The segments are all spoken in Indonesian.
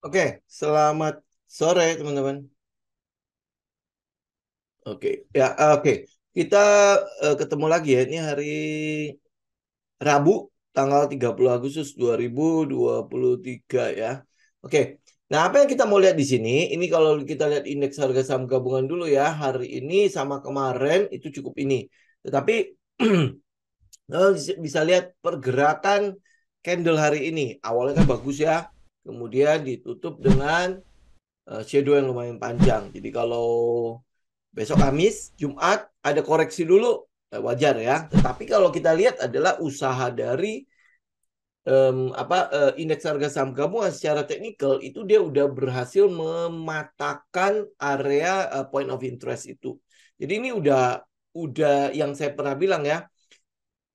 Oke, selamat sore teman-teman. Oke, ya, oke. Kita ketemu lagi ya. Ini hari Rabu, tanggal 30 Agustus 2023 ya. Oke. Nah, apa yang kita mau lihat di sini? Ini kalau kita lihat indeks harga saham gabungan dulu ya. Hari ini sama kemarin itu cukup ini. Tetapi bisa lihat pergerakan candle hari ini. Awalnya kan bagus ya. Kemudian ditutup dengan shadow yang lumayan panjang. Jadi kalau besok Kamis, Jumat ada koreksi dulu, wajar ya. Tetapi kalau kita lihat adalah usaha dari indeks harga saham gabungan secara teknikal itu dia udah berhasil mematahkan area point of interest itu. Jadi ini udah yang saya pernah bilang ya,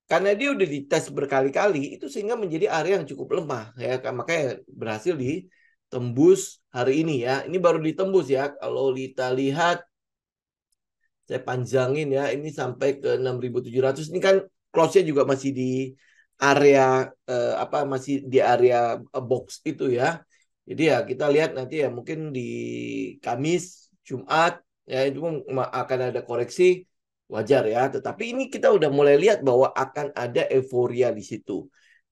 karena dia udah dites berkali-kali itu sehingga menjadi area yang cukup lemah ya, makanya berhasil ditembus hari ini ya. Ini baru ditembus ya. Kalau kita lihat saya panjangin ya, ini sampai ke 6.700. Ini kan close-nya juga masih di area masih di area box itu ya. Jadi ya kita lihat nanti ya mungkin di Kamis, Jumat ya itu akan ada koreksi, wajar ya. Tetapi ini kita udah mulai lihat bahwa akan ada euforia di situ.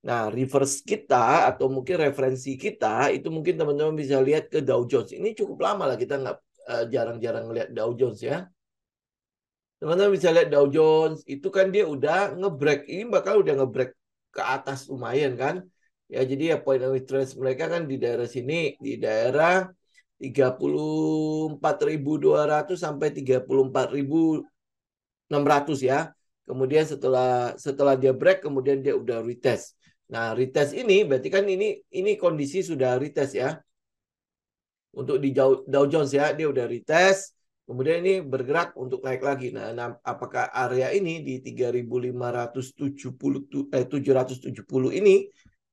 Nah, reverse kita atau mungkin referensi kita itu mungkin teman-teman bisa lihat ke Dow Jones. Ini cukup lama lah kita nggak jarang-jarang lihat Dow Jones ya. Teman-teman bisa lihat Dow Jones itu kan dia udah ngebreak, ini bakal udah ngebreak ke atas lumayan kan. Ya jadi ya point of interest mereka kan di daerah sini, di daerah 34.200 sampai 34.600 ya. Kemudian setelah setelah dia break kemudian dia udah retest. Nah, retest ini berarti kan ini kondisi sudah retest ya. Untuk di Dow Jones ya, dia udah retest, kemudian ini bergerak untuk naik lagi. Nah, apakah area ini di 3.570 ini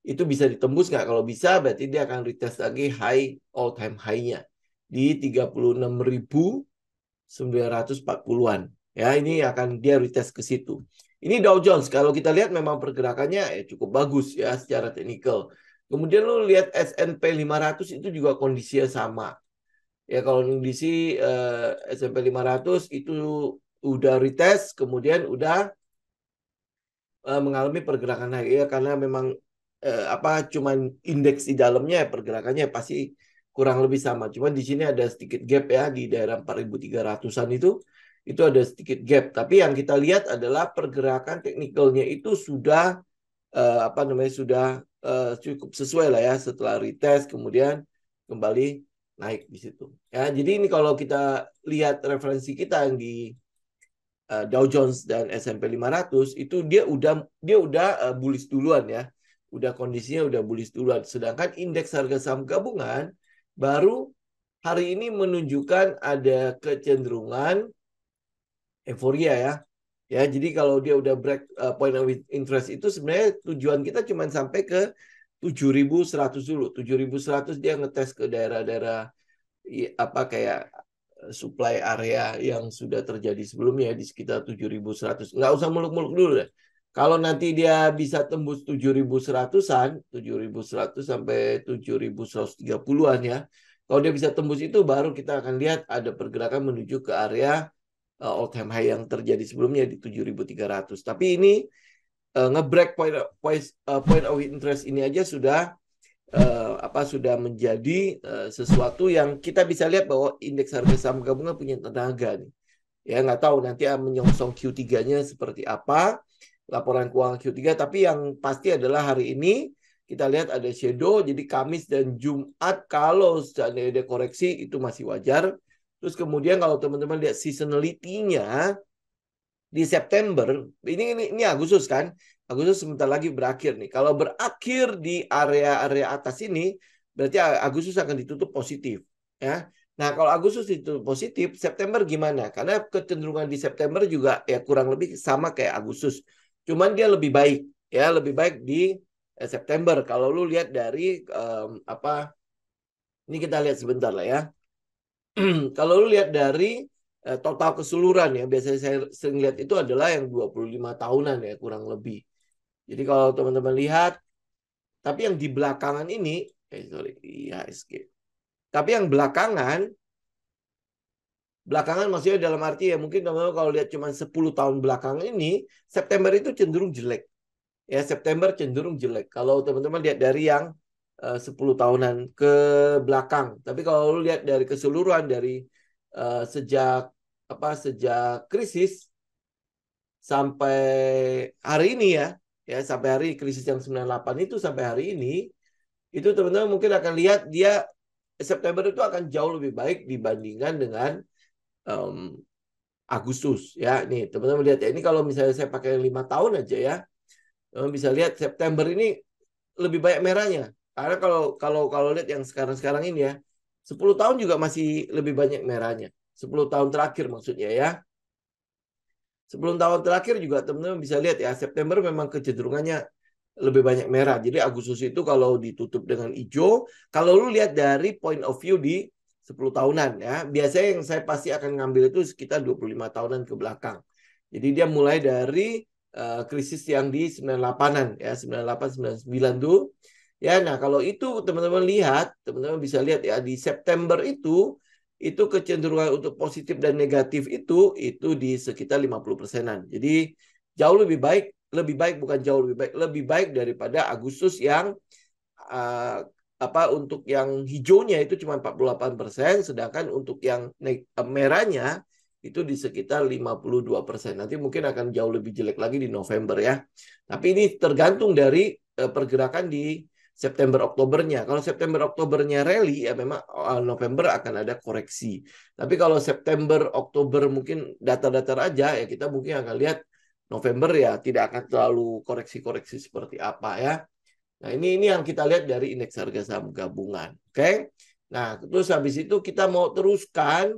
itu bisa ditembus nggak? Kalau bisa, berarti dia akan retest lagi high all time high-nya di 36.940-an. Ya, ini akan dia retest ke situ. Ini Dow Jones. Kalau kita lihat memang pergerakannya cukup bagus ya secara teknikal. Kemudian lu lihat S&P 500 itu juga kondisinya sama. Ya kalau kondisi S&P 500 itu udah retest, kemudian udah mengalami pergerakan naik ya karena memang cuman indeks di dalamnya pergerakannya pasti kurang lebih sama. Cuman di sini ada sedikit gap ya di daerah 4.300-an itu ada sedikit gap. Tapi yang kita lihat adalah pergerakan teknikalnya itu sudah sudah cukup sesuai lah ya setelah retest kemudian kembali naik di situ. Ya, jadi ini kalau kita lihat referensi kita yang di Dow Jones dan S&P 500 itu dia udah bullish duluan ya. Udah kondisinya udah bullish duluan. Sedangkan indeks harga saham gabungan baru hari ini menunjukkan ada kecenderungan euforia ya. Ya, jadi kalau dia udah break point of interest itu sebenarnya tujuan kita cuma sampai ke 7.100 dulu. 7.100 dia ngetes ke daerah-daerah kayak supply area yang sudah terjadi sebelumnya di sekitar 7.100. Nggak usah muluk-muluk dulu deh. Kalau nanti dia bisa tembus 7.100-an, 7.100 sampai 7.130-an ya. Kalau dia bisa tembus itu baru kita akan lihat ada pergerakan menuju ke area all time high yang terjadi sebelumnya di 7.300. Tapi ini ngebreak point of interest ini aja sudah menjadi sesuatu yang kita bisa lihat bahwa indeks harga saham gabungan punya tenaga nih. Ya nggak tahu nanti menyongsong Q3-nya seperti apa laporan keuangan Q3, tapi yang pasti adalah hari ini kita lihat ada shadow, jadi Kamis dan Jumat kalau seandainya ada koreksi itu masih wajar. Terus kemudian kalau teman-teman lihat seasonality-nya di September, ini Agustus kan? Agustus sebentar lagi berakhir nih. Kalau berakhir di area-area atas ini, berarti Agustus akan ditutup positif, ya. Nah, kalau Agustus ditutup positif, September gimana? Karena kecenderungan di September juga ya kurang lebih sama kayak Agustus. Cuman dia lebih baik, ya, lebih baik di September. Kalau lu lihat dari ini kita lihat sebentar lah ya. Kalau lu lihat dari total keseluruhan ya, biasanya saya sering lihat itu adalah yang 25 tahunan ya, kurang lebih. Jadi kalau teman-teman lihat, tapi yang di belakangan ini, sorry, IHSG. Tapi yang belakangan maksudnya dalam arti ya mungkin teman-teman kalau lihat cuma 10 tahun belakang ini, September itu cenderung jelek. Ya, September cenderung jelek. Kalau teman-teman lihat dari yang 10 tahunan ke belakang. Tapi kalau lu lihat dari keseluruhan dari sejak sejak krisis sampai hari ini ya sampai hari krisis yang 98 itu sampai hari ini, itu teman-teman mungkin akan lihat dia September itu akan jauh lebih baik dibandingkan dengan um, Agustus ya. Nih teman-teman lihat ya, ini kalau misalnya saya pakai 5 tahun aja ya, teman bisa lihat September ini lebih banyak merahnya. Karena kalau lihat yang sekarang-sekarang ini ya, 10 tahun juga masih lebih banyak merahnya. 10 tahun terakhir maksudnya ya. 10 tahun terakhir juga teman-teman bisa lihat ya, September memang kecenderungannya lebih banyak merah. Jadi Agustus itu kalau ditutup dengan hijau, kalau lu lihat dari point of view di 10 tahunan ya, biasanya yang saya pasti akan ngambil itu sekitar 25 tahunan ke belakang. Jadi dia mulai dari krisis yang di 98-an ya, 98 99 tuh. Ya, nah kalau itu teman-teman lihat, teman-teman bisa lihat ya di September itu kecenderungan untuk positif dan negatif itu di sekitar 50%-an. Jadi jauh lebih baik bukan jauh lebih baik daripada Agustus yang uh, untuk yang hijaunya itu cuma 48%, sedangkan untuk yang merahnya itu di sekitar 52%. Nanti mungkin akan jauh lebih jelek lagi di November ya. Tapi ini tergantung dari pergerakan di September Oktobernya. Kalau September Oktobernya rally ya memang November akan ada koreksi. Tapi kalau September Oktober mungkin datar-datar aja ya, kita mungkin akan lihat November ya tidak akan terlalu koreksi-koreksi seperti apa ya. Nah, ini yang kita lihat dari indeks harga saham gabungan. Oke. Nah, terus habis itu kita mau teruskan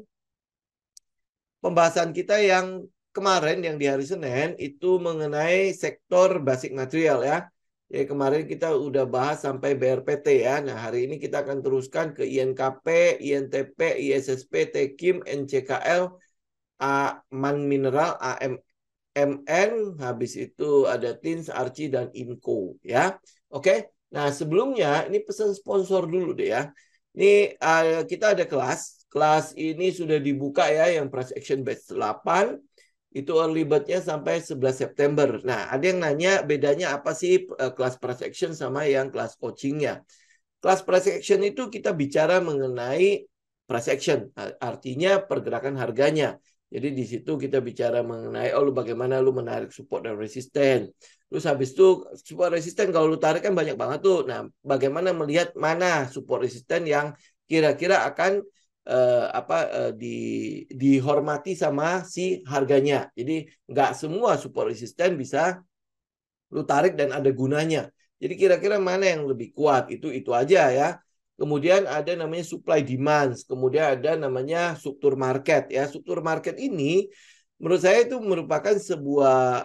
pembahasan kita yang kemarin yang di hari Senin itu mengenai sektor basic material ya. Jadi kemarin kita udah bahas sampai BRPT ya. Nah, hari ini kita akan teruskan ke INKP, INTP, ISSP, TKIM, NCKL, AMAN Mineral, AMN, habis itu ada TINS, ARCI, dan INCO ya. Oke. Nah, sebelumnya ini pesan sponsor dulu deh ya. Ini kita ada kelas. Kelas ini sudah dibuka ya yang price action batch 8. Itu early bird-nya sampai 11 September. Nah, ada yang nanya bedanya apa sih kelas price action sama yang kelas coaching-nya. Kelas price action itu kita bicara mengenai price action, artinya pergerakan harganya. Jadi di situ kita bicara mengenai lu bagaimana lu menarik support dan resisten. Terus habis itu support resisten kalau lu tarik kan banyak banget tuh. Nah, bagaimana melihat mana support resisten yang kira-kira akan dihormati sama si harganya. Jadi nggak semua support resisten bisa lu tarik dan ada gunanya. Jadi kira-kira mana yang lebih kuat itu aja ya. Kemudian ada namanya supply demand, kemudian ada namanya struktur market ya. Struktur market ini menurut saya itu merupakan sebuah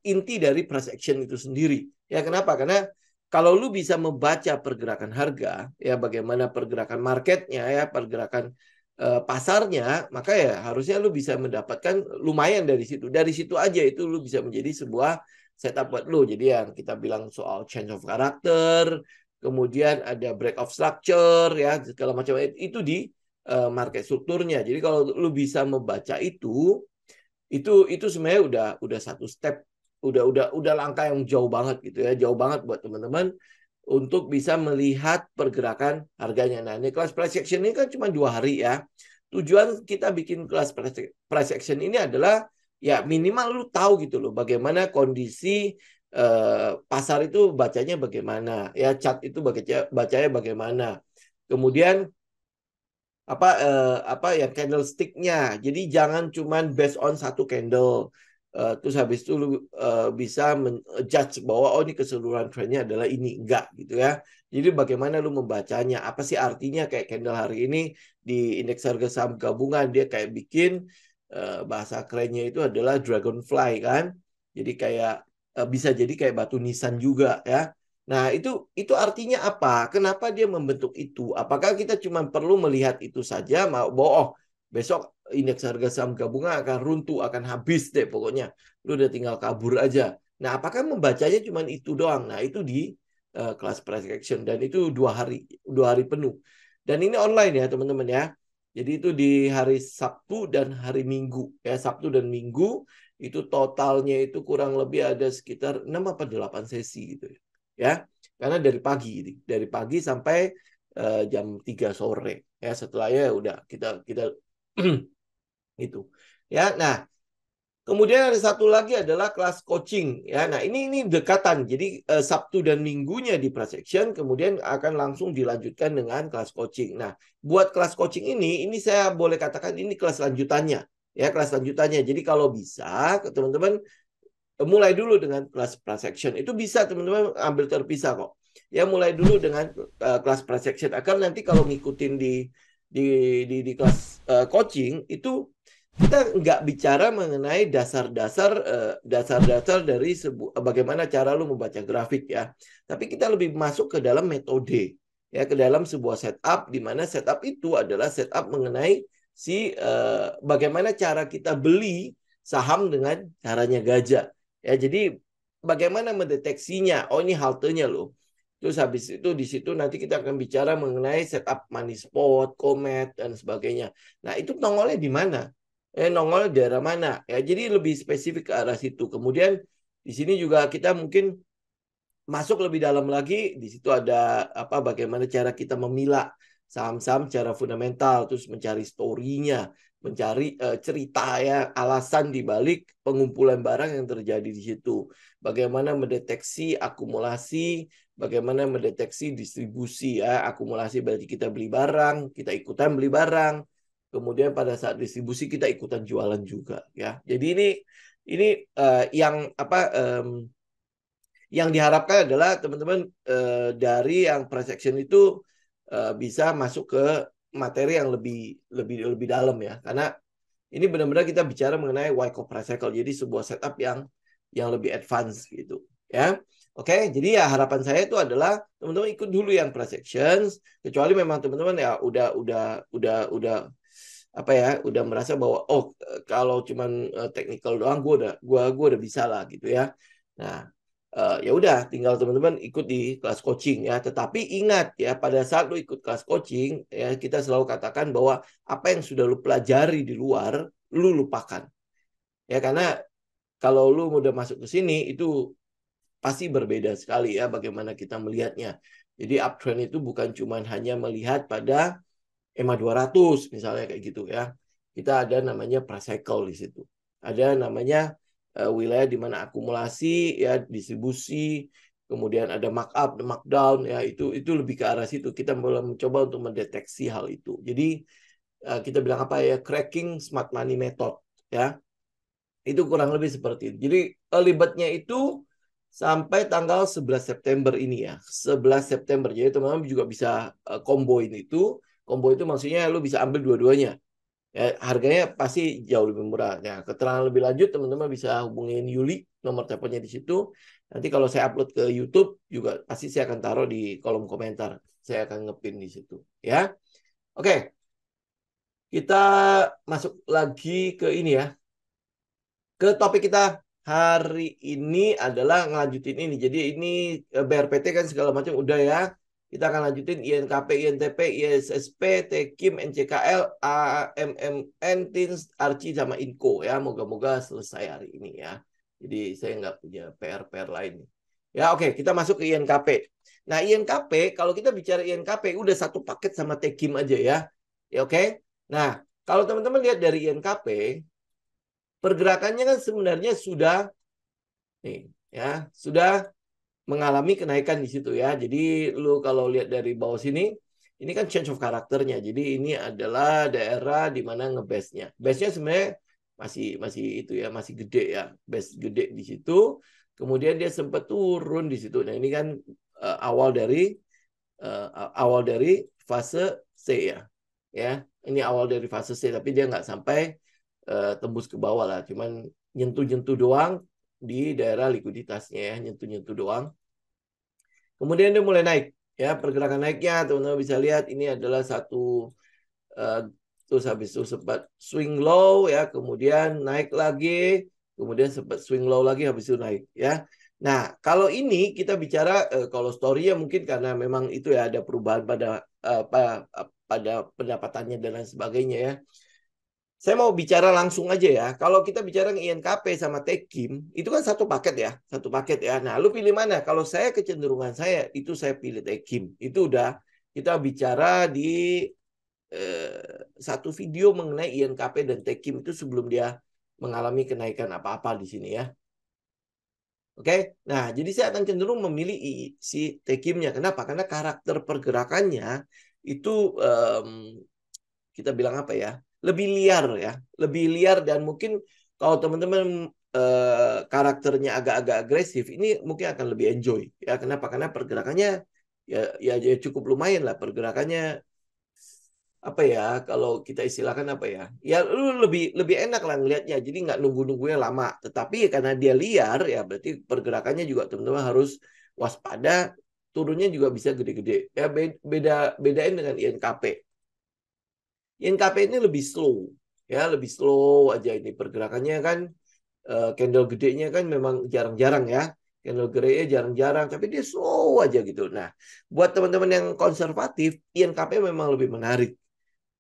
inti dari price action itu sendiri. Ya kenapa? Karena kalau lu bisa membaca pergerakan harga ya bagaimana pergerakan marketnya ya, pergerakan pasarnya, maka ya harusnya lu bisa mendapatkan lumayan dari situ. Dari situ aja itu lu bisa menjadi sebuah setup buat lu. Jadi yang kita bilang soal change of character, kemudian ada break of structure ya segala macam itu di market strukturnya. Jadi kalau lu bisa membaca itu sebenarnya udah satu step, udah langkah yang jauh banget gitu ya, jauh banget buat teman-teman untuk bisa melihat pergerakan harganya. Nah, ini kelas price action ini kan cuma 2 hari ya. Tujuan kita bikin kelas price action ini adalah ya minimal lu tahu gitu loh bagaimana kondisi pasar itu bacanya bagaimana, ya chart itu bacanya bagaimana. Kemudian yang candlestick-nya. Jadi jangan cuman based on satu candle. Terus habis itu lu bisa judge bahwa ini keseluruhan trendnya adalah ini, enggak gitu ya. Jadi bagaimana lu membacanya, apa sih artinya kayak candle hari ini di indeks harga saham gabungan dia kayak bikin bahasa kerennya itu adalah dragonfly kan. Jadi kayak bisa jadi kayak batu nisan juga ya. Nah, itu artinya apa? Kenapa dia membentuk itu? Apakah kita cuma perlu melihat itu saja bahwa besok indeks harga saham gabungan akan runtuh, akan habis deh pokoknya. Lu udah tinggal kabur aja. Nah, apakah membacanya cuma itu doang? Nah, itu di kelas price action, dan itu 2 hari penuh. Dan ini online ya teman-teman ya. Jadi itu di hari Sabtu dan hari Minggu ya. Sabtu dan Minggu itu totalnya itu kurang lebih ada sekitar 6 apa 8 sesi gitu ya. Karena dari pagi sampai jam 3 sore ya. Setelahnya udah kita itu ya. Nah, kemudian ada satu lagi adalah kelas coaching ya. Nah, ini dekatan. Jadi Sabtu dan Minggunya di price action, kemudian akan langsung dilanjutkan dengan kelas coaching. Nah, buat kelas coaching ini saya boleh katakan ini kelas lanjutannya ya, kelas lanjutannya. Jadi kalau bisa teman-teman mulai dulu dengan kelas price action. Itu bisa teman-teman ambil terpisah kok. Ya, mulai dulu dengan kelas price action. Akan nanti kalau ngikutin di kelas coaching itu kita nggak bicara mengenai dasar-dasar dari bagaimana cara lu membaca grafik ya. Tapi kita lebih masuk ke dalam metode ya, ke dalam sebuah setup, di mana setup itu adalah setup mengenai bagaimana cara kita beli saham dengan caranya gajah. Ya, jadi bagaimana mendeteksinya? Oh, ini haltenya loh. Terus habis itu di situ nanti kita akan bicara mengenai setup money spot, Comet dan sebagainya. Nah, itu nongolnya di mana? Nongol daerah mana ya, jadi lebih spesifik ke arah situ. Kemudian di sini juga kita mungkin masuk lebih dalam lagi, di situ ada bagaimana cara kita memilah saham-saham secara fundamental, terus mencari story-nya, mencari cerita ya, alasan di balik pengumpulan barang yang terjadi di situ. Bagaimana mendeteksi akumulasi, bagaimana mendeteksi distribusi ya. Akumulasi berarti kita beli barang, kita ikutan beli barang. Kemudian pada saat distribusi kita ikutan jualan juga ya. Jadi ini yang diharapkan adalah teman-teman dari yang price action itu bisa masuk ke materi yang lebih dalam ya. Karena ini benar-benar kita bicara mengenai Wyckoff price cycle. Jadi sebuah setup yang lebih advance gitu ya. Oke, jadi ya harapan saya itu adalah teman-teman ikut dulu yang price actions, kecuali memang teman-teman ya udah merasa bahwa kalau cuman technical doang gua udah bisa lah gitu ya. Nah, ya udah tinggal teman-teman ikut di kelas coaching ya. Tetapi ingat ya, pada saat lu ikut kelas coaching ya, kita selalu katakan bahwa apa yang sudah lu pelajari di luar lu lupakan. Ya, karena kalau lu udah masuk ke sini itu pasti berbeda sekali ya bagaimana kita melihatnya. Jadi uptrend itu bukan cuma hanya melihat pada EMA 200 misalnya kayak gitu ya. Kita ada namanya price cycle di situ. Ada namanya wilayah di mana akumulasi ya, distribusi, kemudian ada markup, markdown ya, itu lebih ke arah situ. Kita mulai mencoba untuk mendeteksi hal itu. Jadi kita bilang apa ya, cracking smart money method ya. Itu kurang lebih seperti itu. Jadi early bird-nya itu sampai tanggal 11 September ini ya. 11 September. Jadi teman-teman juga bisa comboin itu. Combo itu maksudnya lu bisa ambil dua-duanya. Ya, harganya pasti jauh lebih murah. Nah, keterangan lebih lanjut teman-teman bisa hubungin Yuli, nomor teleponnya di situ. Nanti kalau saya upload ke YouTube juga pasti saya akan taruh di kolom komentar. Saya akan ngepin di situ, ya. Oke. Kita masuk lagi ke ini ya. Ke topik kita hari ini adalah ngelanjutin ini. Jadi ini BRPT kan segala macam udah ya. Kita akan lanjutin INKP, INTP, ISSP, TKIM, NCKL, AMMN, TINS, ARCI, sama INCO ya. Moga-moga selesai hari ini ya. Jadi saya nggak punya PR-PR lain. Ya oke, kita masuk ke INKP. Nah INKP, kalau kita bicara INKP, udah satu paket sama TKIM aja ya. Ya oke. Nah kalau teman-teman lihat dari INKP, pergerakannya kan sebenarnya sudah mengalami kenaikan di situ ya. Jadi lu kalau lihat dari bawah sini, ini kan change of karakternya. Jadi ini adalah daerah di mana ngebase-nya. Base-nya sebenarnya masih itu ya, masih gede ya. Base gede di situ. Kemudian dia sempat turun di situ. Nah, ini kan awal dari fase C ya. Ya, ini awal dari fase C, tapi dia nggak sampai tembus ke bawah lah. Cuman nyentuh-nyentuh doang di daerah likuiditasnya ya, nyentuh-nyentuh doang. Kemudian dia mulai naik ya, pergerakan naiknya teman-teman bisa lihat ini adalah satu terus habis itu sempat swing low ya, kemudian naik lagi, kemudian sempat swing low lagi, habis itu naik ya. Nah, kalau ini kita bicara kalau story-nya mungkin karena memang itu ya ada perubahan pada pada pendapatannya dan lain sebagainya ya. Saya mau bicara langsung aja ya. Kalau kita bicara INKP sama Tekim, itu kan satu paket ya, satu paket ya. Nah, lu pilih mana? Kalau saya kecenderungan saya itu saya pilih Tekim. Itu udah kita bicara di satu video mengenai INKP dan Tekim itu sebelum dia mengalami kenaikan apa-apa di sini ya. Oke, nah jadi saya akan cenderung memilih si Tekimnya. Kenapa? Karena karakter pergerakannya itu kita bilang apa ya? Lebih liar ya, lebih liar dan mungkin kalau teman-teman karakternya agak-agak agresif, ini mungkin akan lebih enjoy ya. Kenapa? Karena pergerakannya ya cukup lumayan lah pergerakannya apa ya kalau kita istilahkan apa ya lu lebih lebih enak lah ngelihatnya jadi nggak nunggunya lama tetapi karena dia liar ya berarti pergerakannya juga teman-teman harus waspada turunnya juga bisa gede-gede ya bedain dengan INKP. INKP ini lebih slow ya lebih slow aja ini pergerakannya kan candle gedenya kan memang jarang-jarang ya candle gedenya jarang-jarang tapi dia slow aja gitu. Nah buat teman-teman yang konservatif INKP memang lebih menarik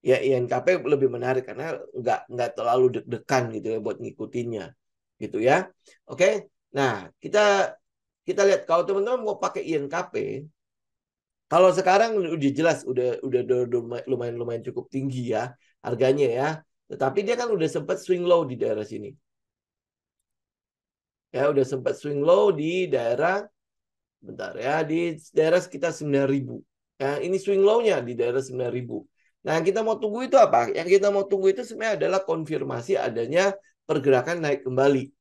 ya INKP lebih menarik karena nggak terlalu deg-degan gitu ya buat ngikutinnya gitu ya. Oke, nah kita kita lihat kalau teman-teman mau pakai INKP, kalau sekarang udah jelas udah lumayan cukup tinggi ya harganya ya. Tetapi dia kan udah sempat swing low di daerah sini. Ya udah sempat swing low di daerah bentar ya di daerah sekitar 9.000. Ya, ini swing low-nya di daerah 9.000. Nah, yang kita mau tunggu itu apa? Yang kita mau tunggu itu sebenarnya adalah konfirmasi adanya pergerakan naik kembali.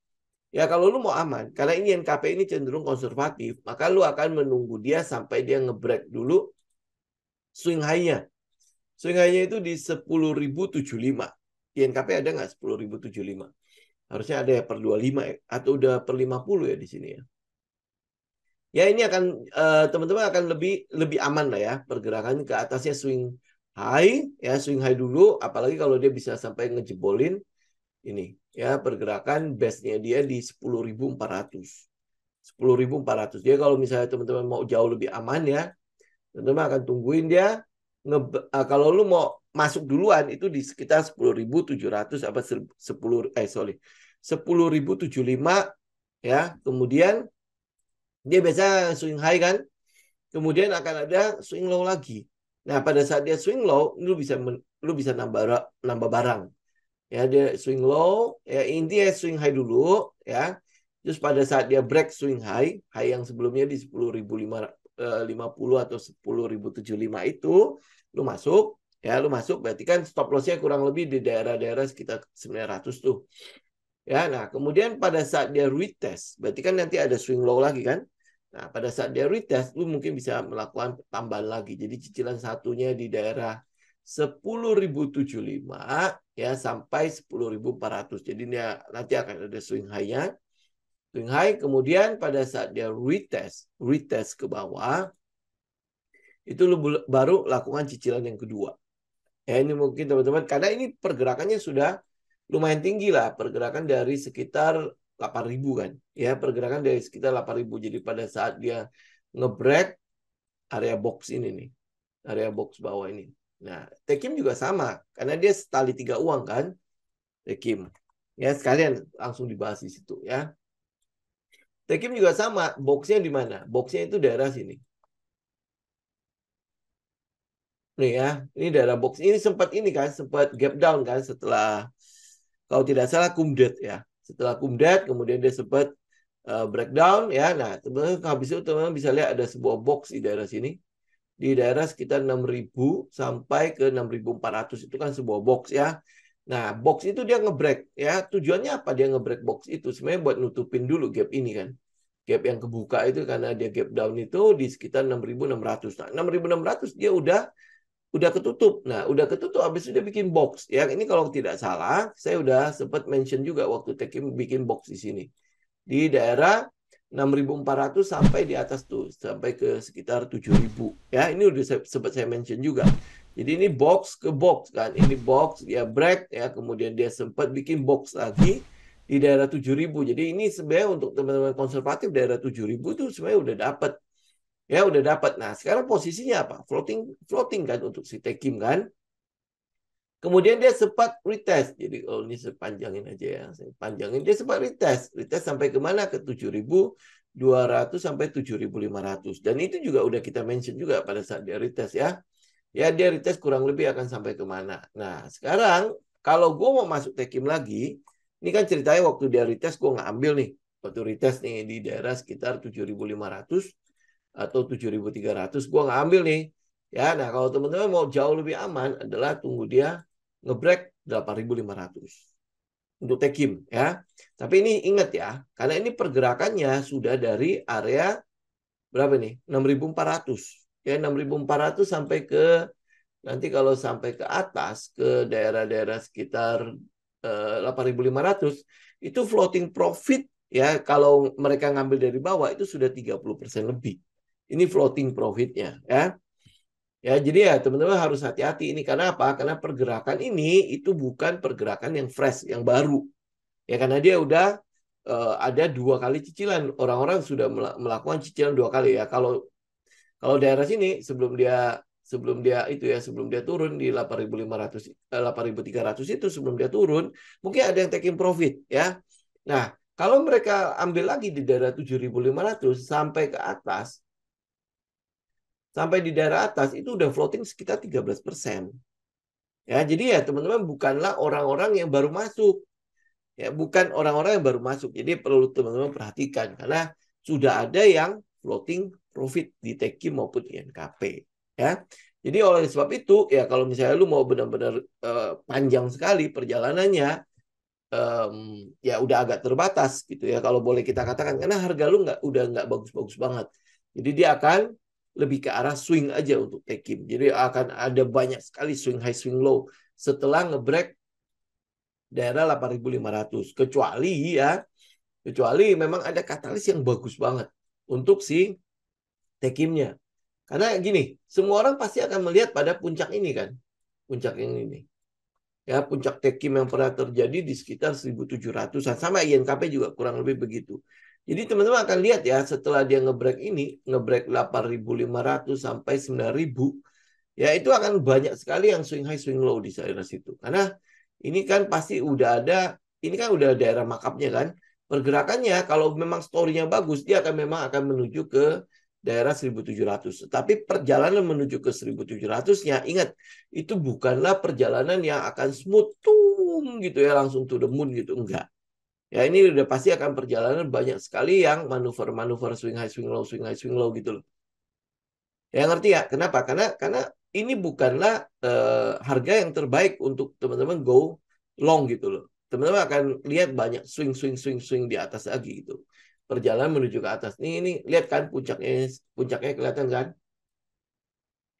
Ya, kalau lu mau aman, karena ini NKP ini cenderung konservatif, maka lu akan menunggu dia sampai dia nge-break dulu swing high-nya. Swing high-nya itu di 10.075. Di NKP ada nggak 10.075? Harusnya ada ya per 25 ya, atau udah per 50 ya di sini ya. Ya ini akan teman-teman akan lebih aman lah ya pergerakan ke atasnya swing high ya swing high dulu apalagi kalau dia bisa sampai ngejebolin ini ya pergerakan base-nya dia di 10.400. 10.400. Jadi kalau misalnya teman-teman mau jauh lebih aman ya teman-teman akan tungguin dia kalau lu mau masuk duluan itu di sekitar 10.700 apa 10.075 ya kemudian dia biasa swing high kan, kemudian akan ada swing low lagi. Nah pada saat dia swing low, lu bisa nambah barang. Ya dia swing low, ya intinya swing high dulu, ya. Terus pada saat dia break swing high, high yang sebelumnya di 10.550 atau 10.075 itu, lu masuk, ya lu masuk. Berarti kan stop loss-nya kurang lebih di daerah-daerah sekitar 900 tuh. Ya, nah kemudian pada saat dia retest, berarti kan nanti ada swing low lagi kan? Nah, pada saat dia retest, lu mungkin bisa melakukan tambahan lagi. Jadi cicilan satunya di daerah 10.075 ya sampai 10.400. Jadi dia nanti akan ada swing high-nya. Swing high, kemudian pada saat dia retest ke bawah, itu lu baru lakukan cicilan yang kedua. Ya ini mungkin teman-teman, karena ini pergerakannya sudah lumayan tinggi lah. Pergerakan dari sekitar 8.000 kan. Ya pergerakan dari sekitar 8.000. Jadi pada saat dia nge-break area box ini nih. Area box bawah ini. Nah Tekim juga sama. Karena dia setali 3 uang kan. Tekim. Ya sekalian langsung dibahas di situ ya. Tekim juga sama. Boxnya di mana? Boxnya itu daerah sini. Nih ya, ini daerah box. Ini sempat ini kan, sempat gap down kan setelah kalau tidak salah kumdet ya. Setelah kumdet kemudian dia sempat breakdown ya. Nah, teman-teman habis itu teman-teman bisa lihat ada sebuah box di daerah sini. Di daerah sekitar 6.000 sampai ke 6.400 itu kan sebuah box ya. Nah, box itu dia ngebreak ya. Tujuannya apa dia ngebreak box itu? Sebenarnya buat nutupin dulu gap ini kan. Gap yang kebuka itu karena dia gap down itu di sekitar 6.600. Nah, 6.600 dia udah ketutup. Nah, udah ketutup habis itu dia bikin box. Ya, ini kalau tidak salah, saya udah sempat mention juga waktu Tekim bikin box di sini. Di daerah 6.400 sampai di atas tuh, sampai ke sekitar 7.000. Ya, ini udah sempat saya mention juga. Jadi ini box ke box kan. Ini box, ya break ya, kemudian dia sempat bikin box lagi di daerah 7.000. Jadi ini sebenarnya untuk teman-teman konservatif daerah 7.000 itu sebenarnya udah dapat. Ya udah dapat. Nah, sekarang posisinya apa? Floating floating kan untuk si Tekim kan. Kemudian dia sempat retest. Jadi kalau ini sepanjangin aja ya. Saya panjangin dia sempat retest. Retest sampai kemana? Ke 7.200 sampai 7.500. Dan itu juga udah kita mention juga pada saat dia retest ya. Ya dia retest kurang lebih akan sampai kemana. Nah sekarang kalau gue mau masuk Tekim lagi. Ini kan ceritanya waktu dia retest gue nggak ambil nih. Waktu retest nih di daerah sekitar 7.500 atau 7.300 gue nggak ambil nih. Ya, nah kalau teman-teman mau jauh lebih aman adalah tunggu dia ngebreak 8.500 untuk Tekim ya. Tapi ini ingat ya, karena ini pergerakannya sudah dari area berapa nih? 6.400. Ya, 6.400 sampai ke nanti kalau sampai ke atas ke daerah-daerah sekitar 8.500 itu floating profit ya kalau mereka ngambil dari bawah itu sudah 30% lebih. Ini floating profitnya ya. Ya, jadi ya teman-teman harus hati-hati ini karena apa? Karena pergerakan ini itu bukan pergerakan yang fresh, yang baru. Ya karena dia udah ada 2 kali cicilan. Orang-orang sudah melakukan cicilan 2 kali ya. Kalau daerah sini sebelum dia itu ya sebelum dia turun di 8.500 8.300 itu sebelum dia turun, mungkin ada yang taking profit ya. Nah, kalau mereka ambil lagi di daerah 7.500 sampai ke atas sampai di daerah atas itu udah floating sekitar 13%. Ya, jadi ya teman-teman bukanlah orang-orang yang baru masuk. Ya, bukan orang-orang yang baru masuk. Jadi perlu teman-teman perhatikan karena sudah ada yang floating profit di Tekim maupun di NKP. Ya. Jadi oleh sebab itu ya kalau misalnya lu mau benar-benar panjang sekali perjalanannya ya udah agak terbatas gitu ya kalau boleh kita katakan karena harga lu udah nggak bagus-bagus banget. Jadi dia akan lebih ke arah swing aja untuk Tekim. Jadi akan ada banyak sekali swing high swing low setelah ngebreak daerah 8.500 kecuali memang ada katalis yang bagus banget untuk si Tekimnya. Karena gini, semua orang pasti akan melihat pada puncak ini kan. Puncak yang ini. Ya, puncak Tekim yang pernah terjadi di sekitar 1.700-an. Sama INKP juga kurang lebih begitu. Jadi teman-teman akan lihat ya, setelah dia ngebreak ini, ngebreak 8.500 sampai 9.000, ya itu akan banyak sekali yang swing high, swing low di daerah situ. Karena ini kan pasti udah ada, ini kan udah daerah markupnya kan. Pergerakannya kalau memang story-nya bagus, dia memang akan menuju ke daerah 1.700. Tapi perjalanan menuju ke 1.700-nya, ingat, itu bukanlah perjalanan yang akan smooth gitu ya, langsung to the moon gitu. Enggak. Ya ini udah pasti akan perjalanan banyak sekali yang manuver-manuver swing high, swing low gitu loh. Ya ngerti ya? Kenapa? Karena ini bukanlah harga yang terbaik untuk teman-teman go long gitu loh. Teman-teman akan lihat banyak swing di atas lagi gitu. Perjalanan menuju ke atas. Ini lihat kan puncaknya kelihatan kan?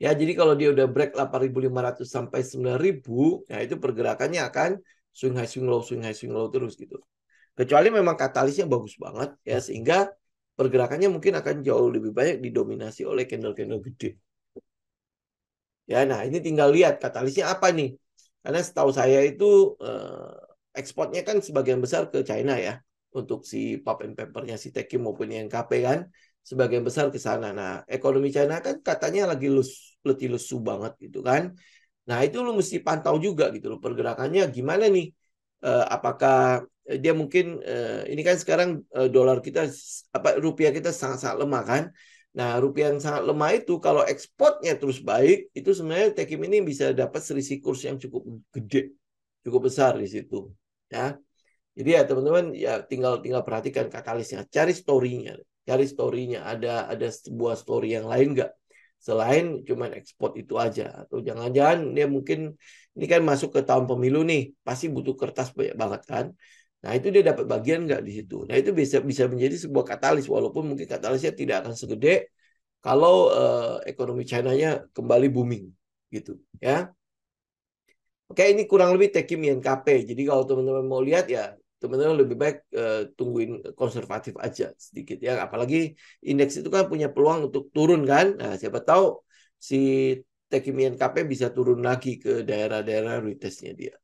Ya, jadi kalau dia udah break 8.500 sampai 9.000, ya itu pergerakannya akan swing high, swing low terus gitu. Kecuali memang katalisnya bagus banget ya sehingga pergerakannya mungkin akan jauh lebih banyak didominasi oleh candle-candle gede. Ya, nah ini tinggal lihat katalisnya apa nih. Karena setahu saya itu ekspornya kan sebagian besar ke China ya. Untuk si pulp and papernya si Tekim maupun NKP kan. Sebagian besar ke sana. Nah, ekonomi China kan katanya lagi letih lesu banget gitu kan. Nah, itu lu mesti pantau juga gitu loh. Pergerakannya gimana nih. Apakah dia mungkin ini kan sekarang dolar kita rupiah kita sangat-sangat lemah kan. Nah, rupiah yang sangat lemah itu kalau ekspornya terus baik, itu sebenarnya Tekim ini bisa dapat selisih kurs yang cukup gede, cukup besar di situ. Ya. Jadi ya teman-teman ya tinggal perhatikan katalisnya, cari story-nya, ada sebuah story yang lain nggak selain cuman ekspor itu aja atau jangan-jangan dia mungkin ini kan masuk ke tahun pemilu nih, pasti butuh kertas banyak banget kan. Nah, itu dia dapat bagian nggak di situ. Nah, itu bisa menjadi sebuah katalis walaupun mungkin katalisnya tidak akan segede kalau ekonomi China-nya kembali booming gitu ya. Oke, ini kurang lebih Tekim INKP. Jadi kalau teman-teman mau lihat ya, teman-teman lebih baik tungguin konservatif aja sedikit ya. Apalagi indeks itu kan punya peluang untuk turun kan. Nah, siapa tahu si Tekim INKP bisa turun lagi ke daerah-daerah retestnya dia.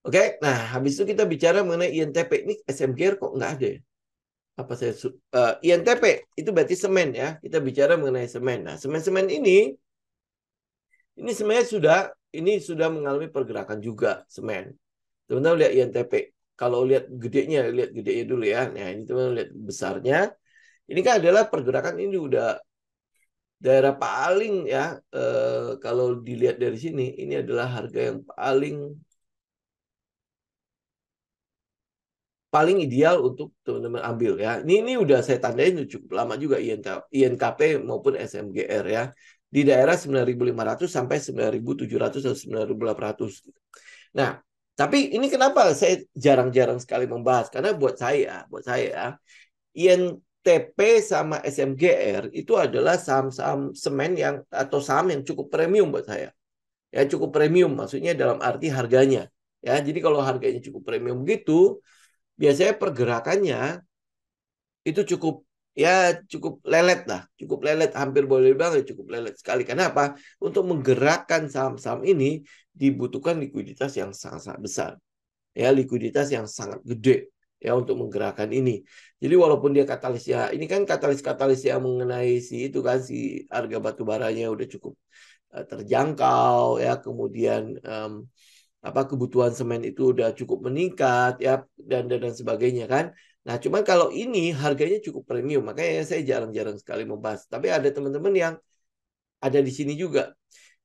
Oke, nah habis itu kita bicara mengenai INTP. Ini SMGR kok nggak ada ya? Apa saya INTP itu berarti semen ya. Kita bicara mengenai semen. Nah, semen-semen ini sebenarnya sudah mengalami pergerakan juga semen. Teman-teman lihat INTP. Kalau lihat gedenya dulu ya. Nah, ini teman-teman lihat besarnya. Ini kan adalah pergerakan ini udah daerah paling ya. Kalau dilihat dari sini, ini adalah harga yang paling ideal untuk teman-teman ambil ya. Ini udah saya tandain cukup lama juga INKP maupun SMGR ya. Di daerah 9.500 sampai 9.700 atau 9.800. Nah, tapi ini kenapa saya jarang-jarang sekali membahas? Karena buat saya INTP sama SMGR itu adalah saham-saham semen atau saham yang cukup premium buat saya. Ya, cukup premium maksudnya dalam arti harganya. Ya, jadi kalau harganya cukup premium gitu, biasanya pergerakannya itu cukup lelet lah, cukup lelet, hampir boleh bilang cukup lelet sekali. Karena apa? Untuk menggerakkan saham-saham ini dibutuhkan likuiditas yang sangat-sangat besar, ya likuiditas yang sangat gede ya untuk menggerakkan ini. Jadi walaupun dia katalisnya, ini kan katalis-katalis yang mengenai si harga batu baranya udah cukup terjangkau ya, kemudian kebutuhan semen itu udah cukup meningkat ya dan sebagainya kan. Nah, cuman kalau ini harganya cukup premium, makanya saya jarang-jarang sekali membahas. Tapi ada teman-teman yang ada di sini juga.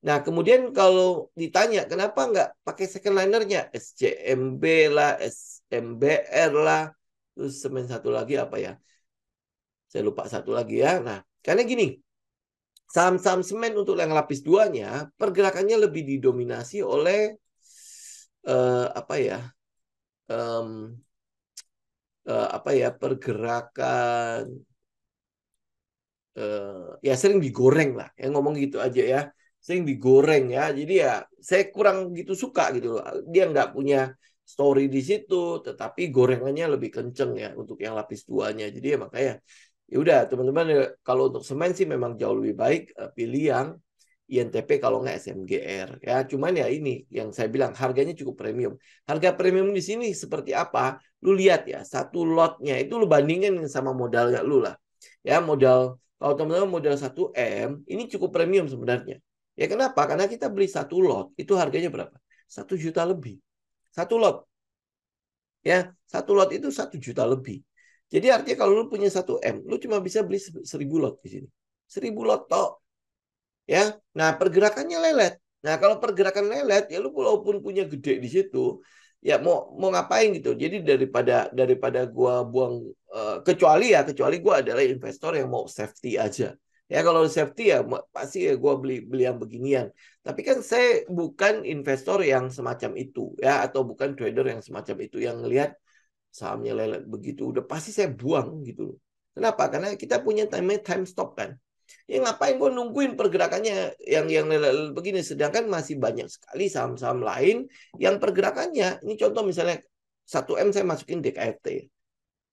Nah, kemudian kalau ditanya kenapa nggak pakai second linernya, SCMB lah, SMBR lah, terus semen satu lagi apa ya? Saya lupa satu lagi ya. Nah, karena gini, saham-saham semen untuk yang lapis duanya pergerakannya lebih didominasi oleh apa ya? em, pergerakan ya sering digoreng lah, yang ngomong gitu aja ya, sering digoreng ya, jadi ya saya kurang gitu suka gitu loh. Dia nggak punya story di situ, tetapi gorengannya lebih kenceng ya untuk yang lapis duanya. Jadi ya makanya ya udah teman-teman, kalau untuk semen sih memang jauh lebih baik pilih yang INTP kalau nggak SMGR ya. Cuman ya ini yang saya bilang harganya cukup premium. Harga premium di sini seperti apa? Lu lihat ya, satu lotnya itu lu bandingin sama modalnya lu lah. Ya modal, kalau teman-teman modal 1M ini cukup premium sebenarnya. Ya kenapa? Karena kita beli satu lot itu harganya berapa? 1 juta lebih. Satu lot. Ya, satu lot itu 1 juta lebih. Jadi artinya kalau lu punya 1M, lu cuma bisa beli 1.000 lot di sini. 1.000 lot toh. Ya, nah pergerakannya lelet. Nah kalau pergerakan lelet, ya lu walaupun punya gede di situ, ya mau ngapain gitu. Jadi daripada gua buang, kecuali gua adalah investor yang mau safety aja. Ya kalau safety ya pasti ya gua beli yang beginian. Tapi kan saya bukan investor yang semacam itu ya, atau bukan trader yang semacam itu yang ngelihat sahamnya lelet begitu udah pasti saya buang gitu loh. Kenapa? Karena kita punya time stop kan. Ya ngapain gue nungguin pergerakannya yang begini, sedangkan masih banyak sekali saham-saham lain yang pergerakannya. Ini contoh misalnya 1M saya masukin DKFT.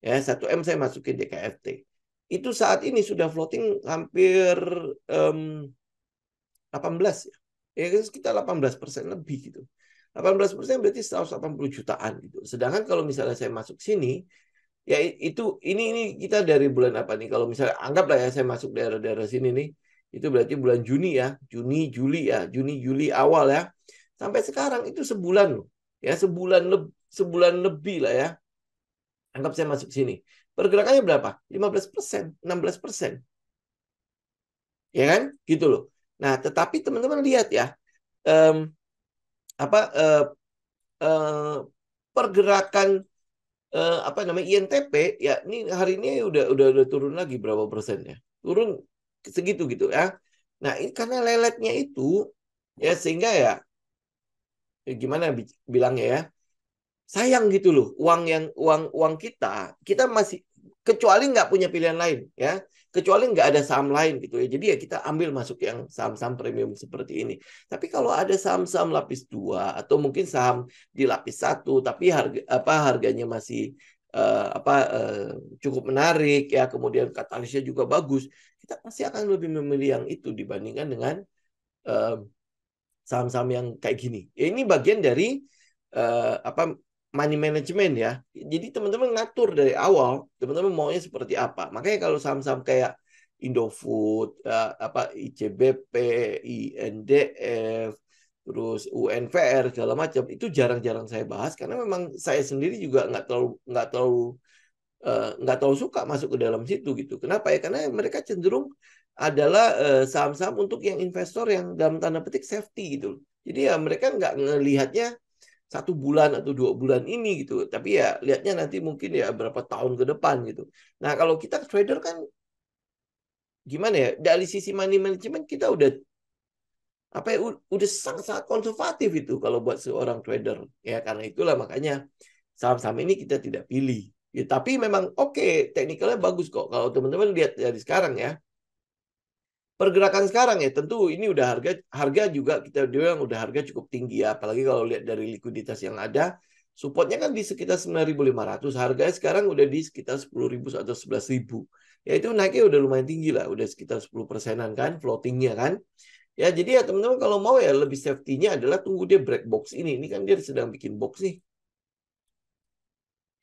Ya, 1M saya masukin DKFT. Itu saat ini sudah floating hampir 18 ya. Ya sekitar 18% lebih gitu. 18% berarti 180 jutaan gitu. Sedangkan kalau misalnya saya masuk sini, ya ini kita dari bulan apa nih? Kalau misalnya anggaplah ya saya masuk daerah-daerah sini nih, itu berarti bulan Juni ya, Juni Juli awal ya, sampai sekarang itu sebulan loh, ya sebulan lebih lah ya. Anggap saya masuk sini, pergerakannya berapa? 15%, 16%, ya kan? Gitu loh. Nah, tetapi teman-teman lihat ya, em, apa eh, pergerakan INTP ya ini hari ini udah turun lagi berapa persen ya, turun segitu gitu ya. Nah ini karena leletnya itu ya, sehingga gimana bilangnya ya, sayang gitu loh, uang kita masih, kecuali nggak punya pilihan lain ya, kecuali nggak ada saham lain gitu ya, jadi ya kita ambil masuk yang saham-saham premium seperti ini. Tapi kalau ada saham-saham lapis 2 atau mungkin saham di lapis 1 tapi harganya masih cukup menarik ya, kemudian katalisnya juga bagus, kita pasti akan lebih memilih yang itu dibandingkan dengan eh, saham-saham yang kayak gini ya. Ini bagian dari apa money management ya. Jadi teman-teman ngatur dari awal, teman-teman maunya seperti apa. Makanya kalau saham-saham kayak Indofood, apa ICBP, INDF, terus UNVR segala macam itu jarang-jarang saya bahas karena memang saya sendiri juga nggak terlalu suka masuk ke dalam situ gitu. Kenapa ya? Karena mereka cenderung adalah saham-saham untuk yang investor yang dalam tanda petik safety gitu. Jadi ya mereka nggak ngelihatnya 1 bulan atau 2 bulan ini gitu. Tapi ya lihatnya nanti mungkin ya berapa tahun ke depan gitu. Nah kalau kita trader kan gimana ya? Dari sisi money management kita udah apa ya udah sangat-sangat konservatif itu kalau buat seorang trader ya karena itulah makanya saham-saham ini kita tidak pilih ya, tapi memang oke teknikalnya bagus kok kalau teman-teman lihat dari sekarang ya pergerakan sekarang ya tentu ini udah harga juga kita bilang udah harga cukup tinggi ya apalagi kalau lihat dari likuiditas yang ada supportnya kan di sekitar 9.500 harganya sekarang udah di sekitar 10.000 atau 11.000 ya itu naiknya udah lumayan tinggi lah udah sekitar 10%-an kan floatingnya kan. Ya, jadi ya teman-teman kalau mau ya lebih safety-nya adalah tunggu dia break box ini. Ini kan dia sedang bikin box nih.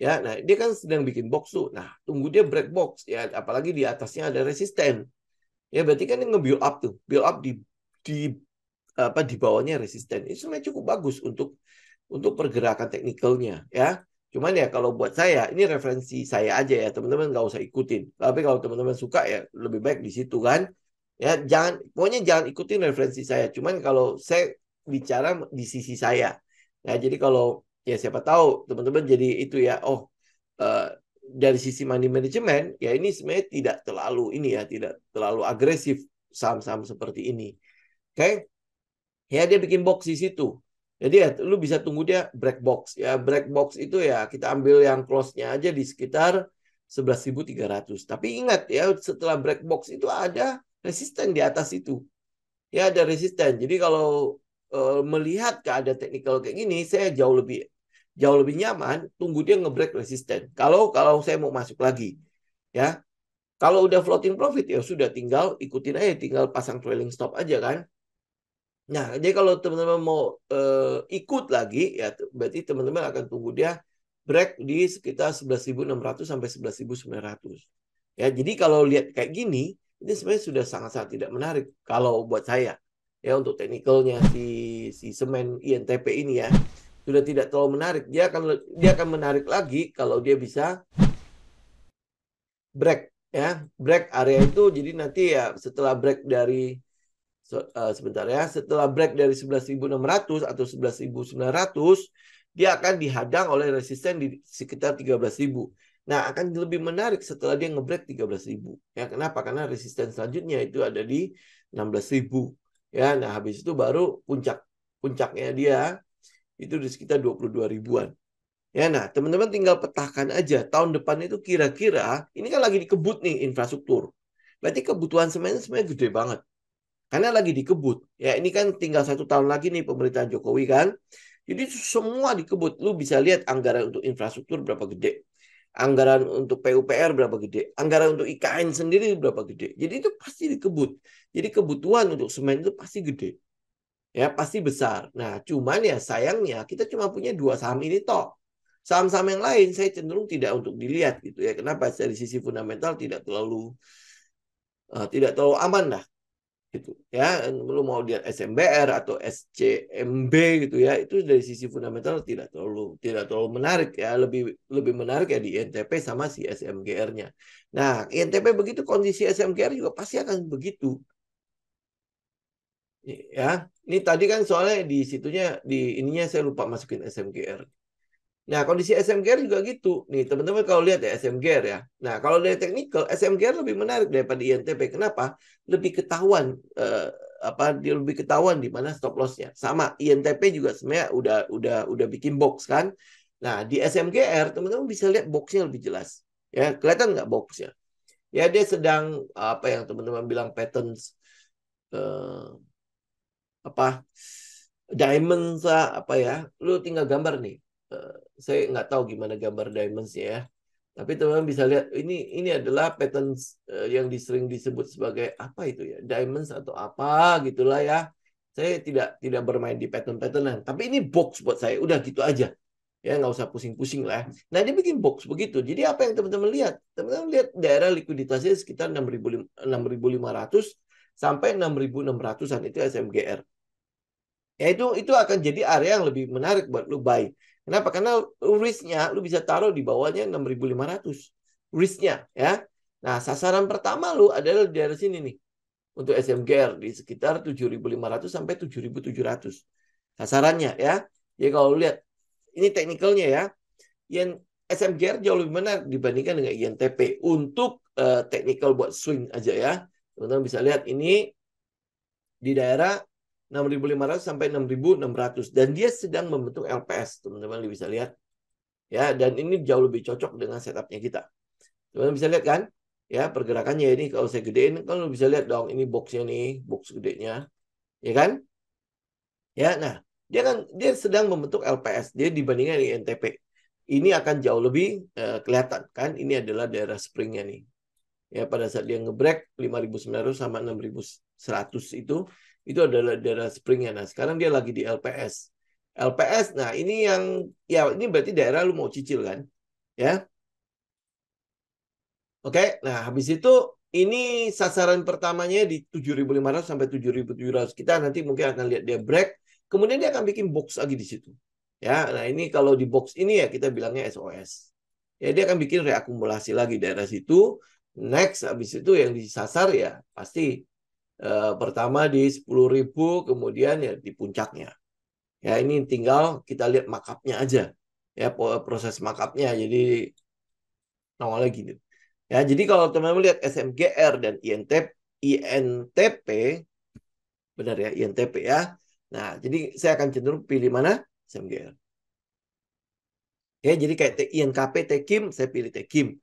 Ya, nah dia kan sedang bikin box tuh. Nah, tunggu dia break box ya, apalagi di atasnya ada resisten. Ya, berarti kan dia nge-build up tuh. Build up di apa di bawahnya resisten. Itu sebenarnya cukup bagus untuk pergerakan teknikalnya ya. Cuman ya kalau buat saya ini referensi saya aja ya, teman-teman nggak usah ikutin. Tapi kalau teman-teman suka ya lebih baik di situ kan. Ya, pokoknya jangan ikutin referensi saya. Cuman kalau saya bicara di sisi saya. Ya, jadi kalau ya siapa tahu teman-teman jadi itu ya, oh eh, dari sisi money management ya ini sebenarnya tidak terlalu ini ya, tidak terlalu agresif saham-saham seperti ini. Oke. Ya dia bikin box di situ. Jadi ya lu bisa tunggu dia break box. Ya break box itu ya kita ambil yang close-nya aja di sekitar 11.300. Tapi ingat ya setelah break box itu ada resisten di atas itu. Ya ada resisten. Jadi kalau melihat keadaan teknikal kayak gini, saya jauh lebih nyaman tunggu dia ngebreak resisten. Kalau saya mau masuk lagi, ya. Kalau udah floating profit ya sudah tinggal ikutin aja, tinggal pasang trailing stop aja kan. Nah, jadi kalau teman-teman mau ikut lagi, ya berarti teman-teman akan tunggu dia break di sekitar 11.600 sampai 11.900. Ya, jadi kalau lihat kayak gini, ini sebenarnya sudah sangat-sangat tidak menarik kalau buat saya. Ya, untuk teknikalnya si semen INTP ini ya sudah tidak terlalu menarik. Dia akan menarik lagi kalau dia bisa break ya, break area itu jadi nanti ya setelah break dari sebentar ya. Setelah break dari 11.600 atau 11.900, dia akan dihadang oleh resisten di sekitar 13.000. Nah, akan lebih menarik setelah dia ngebreak 13.000. Ya, kenapa? Karena resisten selanjutnya itu ada di 16.000. Ya, nah habis itu baru puncaknya dia itu di sekitar 22 ribuan. Ya, nah teman-teman tinggal petakan aja tahun depan itu kira-kira ini kan lagi dikebut nih infrastruktur. Berarti kebutuhan sebenarnya gede banget. Karena lagi dikebut. Ya ini kan tinggal 1 tahun lagi nih pemerintahan Jokowi kan. Jadi semua dikebut. Lu bisa lihat anggaran untuk infrastruktur berapa gede. Anggaran untuk PUPR berapa gede. Anggaran untuk IKN sendiri berapa gede. Jadi itu pasti dikebut. Jadi kebutuhan untuk semen itu pasti gede. Ya pasti besar. Nah cuman ya sayangnya kita cuma punya 2 saham ini toh. Saham-saham yang lain saya cenderung tidak untuk dilihat gitu ya. Kenapa? Dari sisi fundamental tidak terlalu aman lah gitu ya lu mau lihat SMBR atau SCMB gitu ya itu dari sisi fundamental tidak terlalu menarik ya lebih lebih menarik ya di INTP sama si SMGR-nya. Nah INTP begitu kondisi SMGR juga pasti akan begitu ya ini tadi kan soalnya di situnya di ininya saya lupa masukin SMGR. Nah, kondisi SMGR juga gitu. Nih, teman-teman kalau lihat ya SMGR ya. Nah, kalau dari teknikal, SMGR lebih menarik daripada INTP. Kenapa? Lebih ketahuan dia lebih ketahuan di mana stop loss-nya. Sama INTP juga sebenarnya udah bikin box kan. Nah, di SMGR teman-teman bisa lihat boxnya lebih jelas. Ya, kelihatan nggak boxnya? Ya, dia sedang apa yang teman-teman bilang patterns eh, apa diamonds apa ya. Lu tinggal gambar nih. Eh, saya nggak tahu gimana gambar diamonds ya. Tapi teman-teman bisa lihat ini adalah patterns yang sering disebut sebagai apa itu ya, diamonds atau apa gitulah ya. Saya tidak bermain di pattern-patternan. Tapi ini box buat saya. Udah gitu aja. Ya nggak usah pusing-pusing lah. Nah dia bikin box begitu. Jadi apa yang teman-teman lihat? Teman-teman lihat daerah likuiditasnya sekitar 6.500 sampai 6.600-an itu SMGR. Ya itu akan jadi area yang lebih menarik buat lu buy. Kenapa? Karena risknya lu bisa taruh di bawahnya 6.500. Risknya ya. Nah sasaran pertama lu adalah di daerah sini nih. Untuk SMGR di sekitar 7.500 sampai 7.700. Sasarannya ya. Jadi kalau lu lihat ini teknikalnya ya. Yang SMGR jauh lebih menarik dibandingkan dengan INTP untuk technical buat swing aja ya. Teman-teman bisa lihat ini di daerah 6.500 sampai 6.600 dan dia sedang membentuk LPS, teman-teman bisa lihat. Ya, dan ini jauh lebih cocok dengan setupnya kita. Teman-teman bisa lihat kan? Ya, pergerakannya ini kalau saya gedein kan lu bisa lihat dong, ini boxnya nih, box gedenya. Ya kan? Ya, nah, dia sedang membentuk LPS, dia dibandingkan dengan INTP. Ini akan jauh lebih kelihatan kan? Ini adalah daerah springnya nih. Ya pada saat dia ngebreak 5.900 sama 6.100 itu adalah daerah springnya. Nah sekarang dia lagi di LPS. LPS, nah ini yang ya ini berarti daerah lu mau cicil kan, ya. Oke, nah habis itu ini sasaran pertamanya di 7.500 sampai 7.700. Kita nanti mungkin akan lihat dia break, kemudian dia akan bikin box lagi di situ. Ya, nah ini kalau di box ini ya kita bilangnya SOS. Ya dia akan bikin reakumulasi lagi daerah situ. Next habis itu yang disasar ya pasti pertama di 10.000, kemudian ya di puncaknya. Ya ini tinggal kita lihat markupnya aja. Ya proses markupnya. Jadi nongolnya gini. Ya, jadi kalau teman-teman lihat SMGR dan INTP, benar ya, INTP ya. Nah, jadi saya akan cenderung pilih mana? SMGR. Ya, jadi kayak INKP, TKIM, saya pilih TKIM.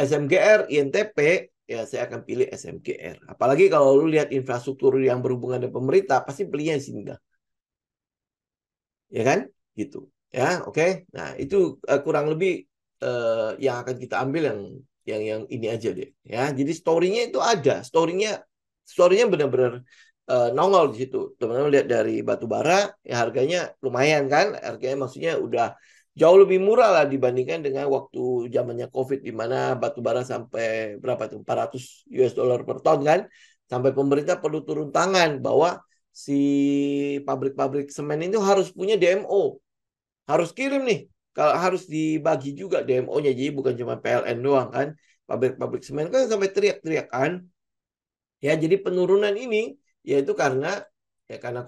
SMGR, INTP, ya saya akan pilih SMGR. Apalagi kalau lu lihat infrastruktur yang berhubungan dengan pemerintah, pasti belinya di sini dah. Ya kan? Gitu. Ya, oke. Nah, itu kurang lebih yang akan kita ambil yang ini aja deh. Ya, jadi story-nya itu ada. Story-nya benar-benar nongol di situ. Teman-teman lihat dari batu bara, ya harganya lumayan kan? Harganya maksudnya udah jauh lebih murah lah dibandingkan dengan waktu zamannya COVID di mana batu bara sampai berapa tuh 400 US dollar per ton kan? Sampai pemerintah perlu turun tangan bahwa si pabrik-pabrik semen itu harus punya DMO. Harus kirim nih. Kalau harus dibagi juga DMO-nya. Jadi bukan cuma PLN doang kan. Pabrik-pabrik semen kan sampai teriak-teriak kan. Ya, jadi penurunan ini yaitu karena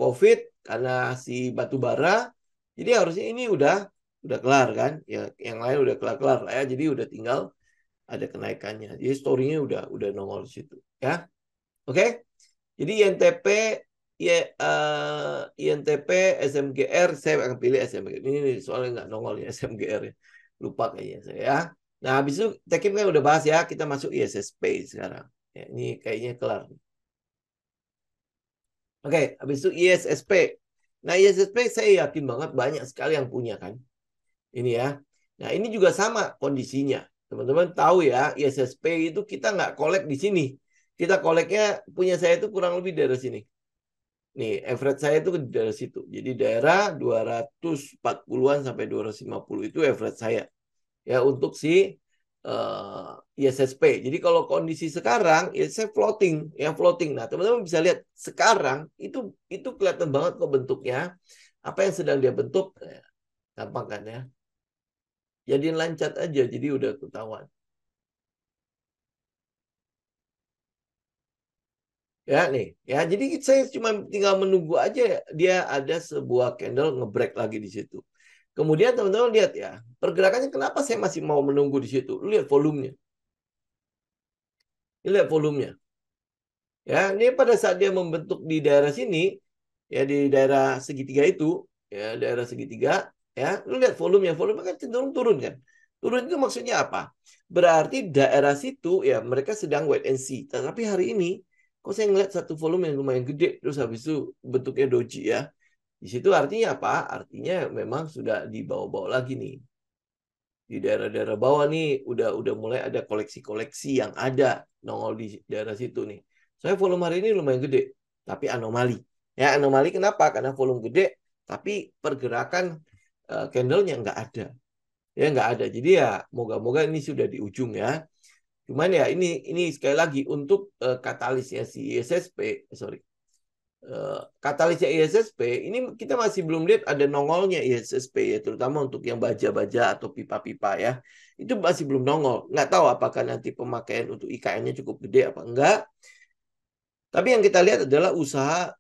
COVID, karena si batu bara. Jadi harusnya ini udah kelar kan. Ya, yang lain udah kelar-kelar lah ya. Jadi udah tinggal ada kenaikannya. Jadi story-nya udah nongol di situ, ya. Oke. Jadi INTP, SMGR, saya akan pilih SMGR. Ini soalnya nggak nongol ya SMGR ya. Lupa kayaknya saya ya. Nah, habis itu Tekim kan udah bahas ya, kita masuk ISSP sekarang. Ya, ini kayaknya kelar. Oke, habis itu ISSP. Nah, ISSP saya yakin banget banyak sekali yang punya kan. Ini ya. Nah, ini juga sama kondisinya. Teman-teman tahu ya, ISSP itu kita nggak kolek di sini. Kita koleknya punya saya itu kurang lebih dari sini. Nih, average saya itu dari situ. Jadi daerah 240-an sampai 250 itu average saya. Ya, untuk si ISSP. Jadi kalau kondisi sekarang, ya saya floating. Ya, floating. Nah, teman-teman bisa lihat sekarang itu kelihatan banget kok bentuknya. Apa yang sedang dia bentuk. Gampang kan ya. Jadiin lancat aja, jadi udah ketahuan. Ya nih, ya jadi saya cuma tinggal menunggu aja dia ada sebuah candle ngebreak lagi di situ. Kemudian teman-teman lihat ya, pergerakannya kenapa saya masih mau menunggu di situ? Lihat volumenya. Lihat volumenya. Ya, ini pada saat dia membentuk di daerah sini, ya di daerah segitiga itu, ya daerah segitiga, ya, lu lihat volumenya, volumenya kan cenderung turun kan. Turun itu maksudnya apa? Berarti daerah situ ya mereka sedang wait and see. Tapi hari ini kok saya ngeliat satu volume yang lumayan gede terus habis itu bentuknya doji ya. Di situ artinya apa? Artinya memang sudah dibawa-bawa lagi nih. Di daerah-daerah bawah nih udah mulai ada koleksi-koleksi yang ada nongol di daerah situ nih. Saya volume hari ini lumayan gede, tapi anomali. Ya, anomali kenapa? Karena volume gede, tapi pergerakan candlenya nggak ada. Ya, nggak ada. Jadi ya, moga-moga ini sudah di ujung ya. Cuman ya ini sekali lagi untuk katalisnya si ISSP, sorry. Katalisnya ISSP, ini kita masih belum lihat ada nongolnya ISSP ya, terutama untuk yang baja-baja atau pipa-pipa ya. Itu masih belum nongol. Nggak tahu apakah nanti pemakaian untuk IKN-nya cukup gede apa enggak. Tapi yang kita lihat adalah usaha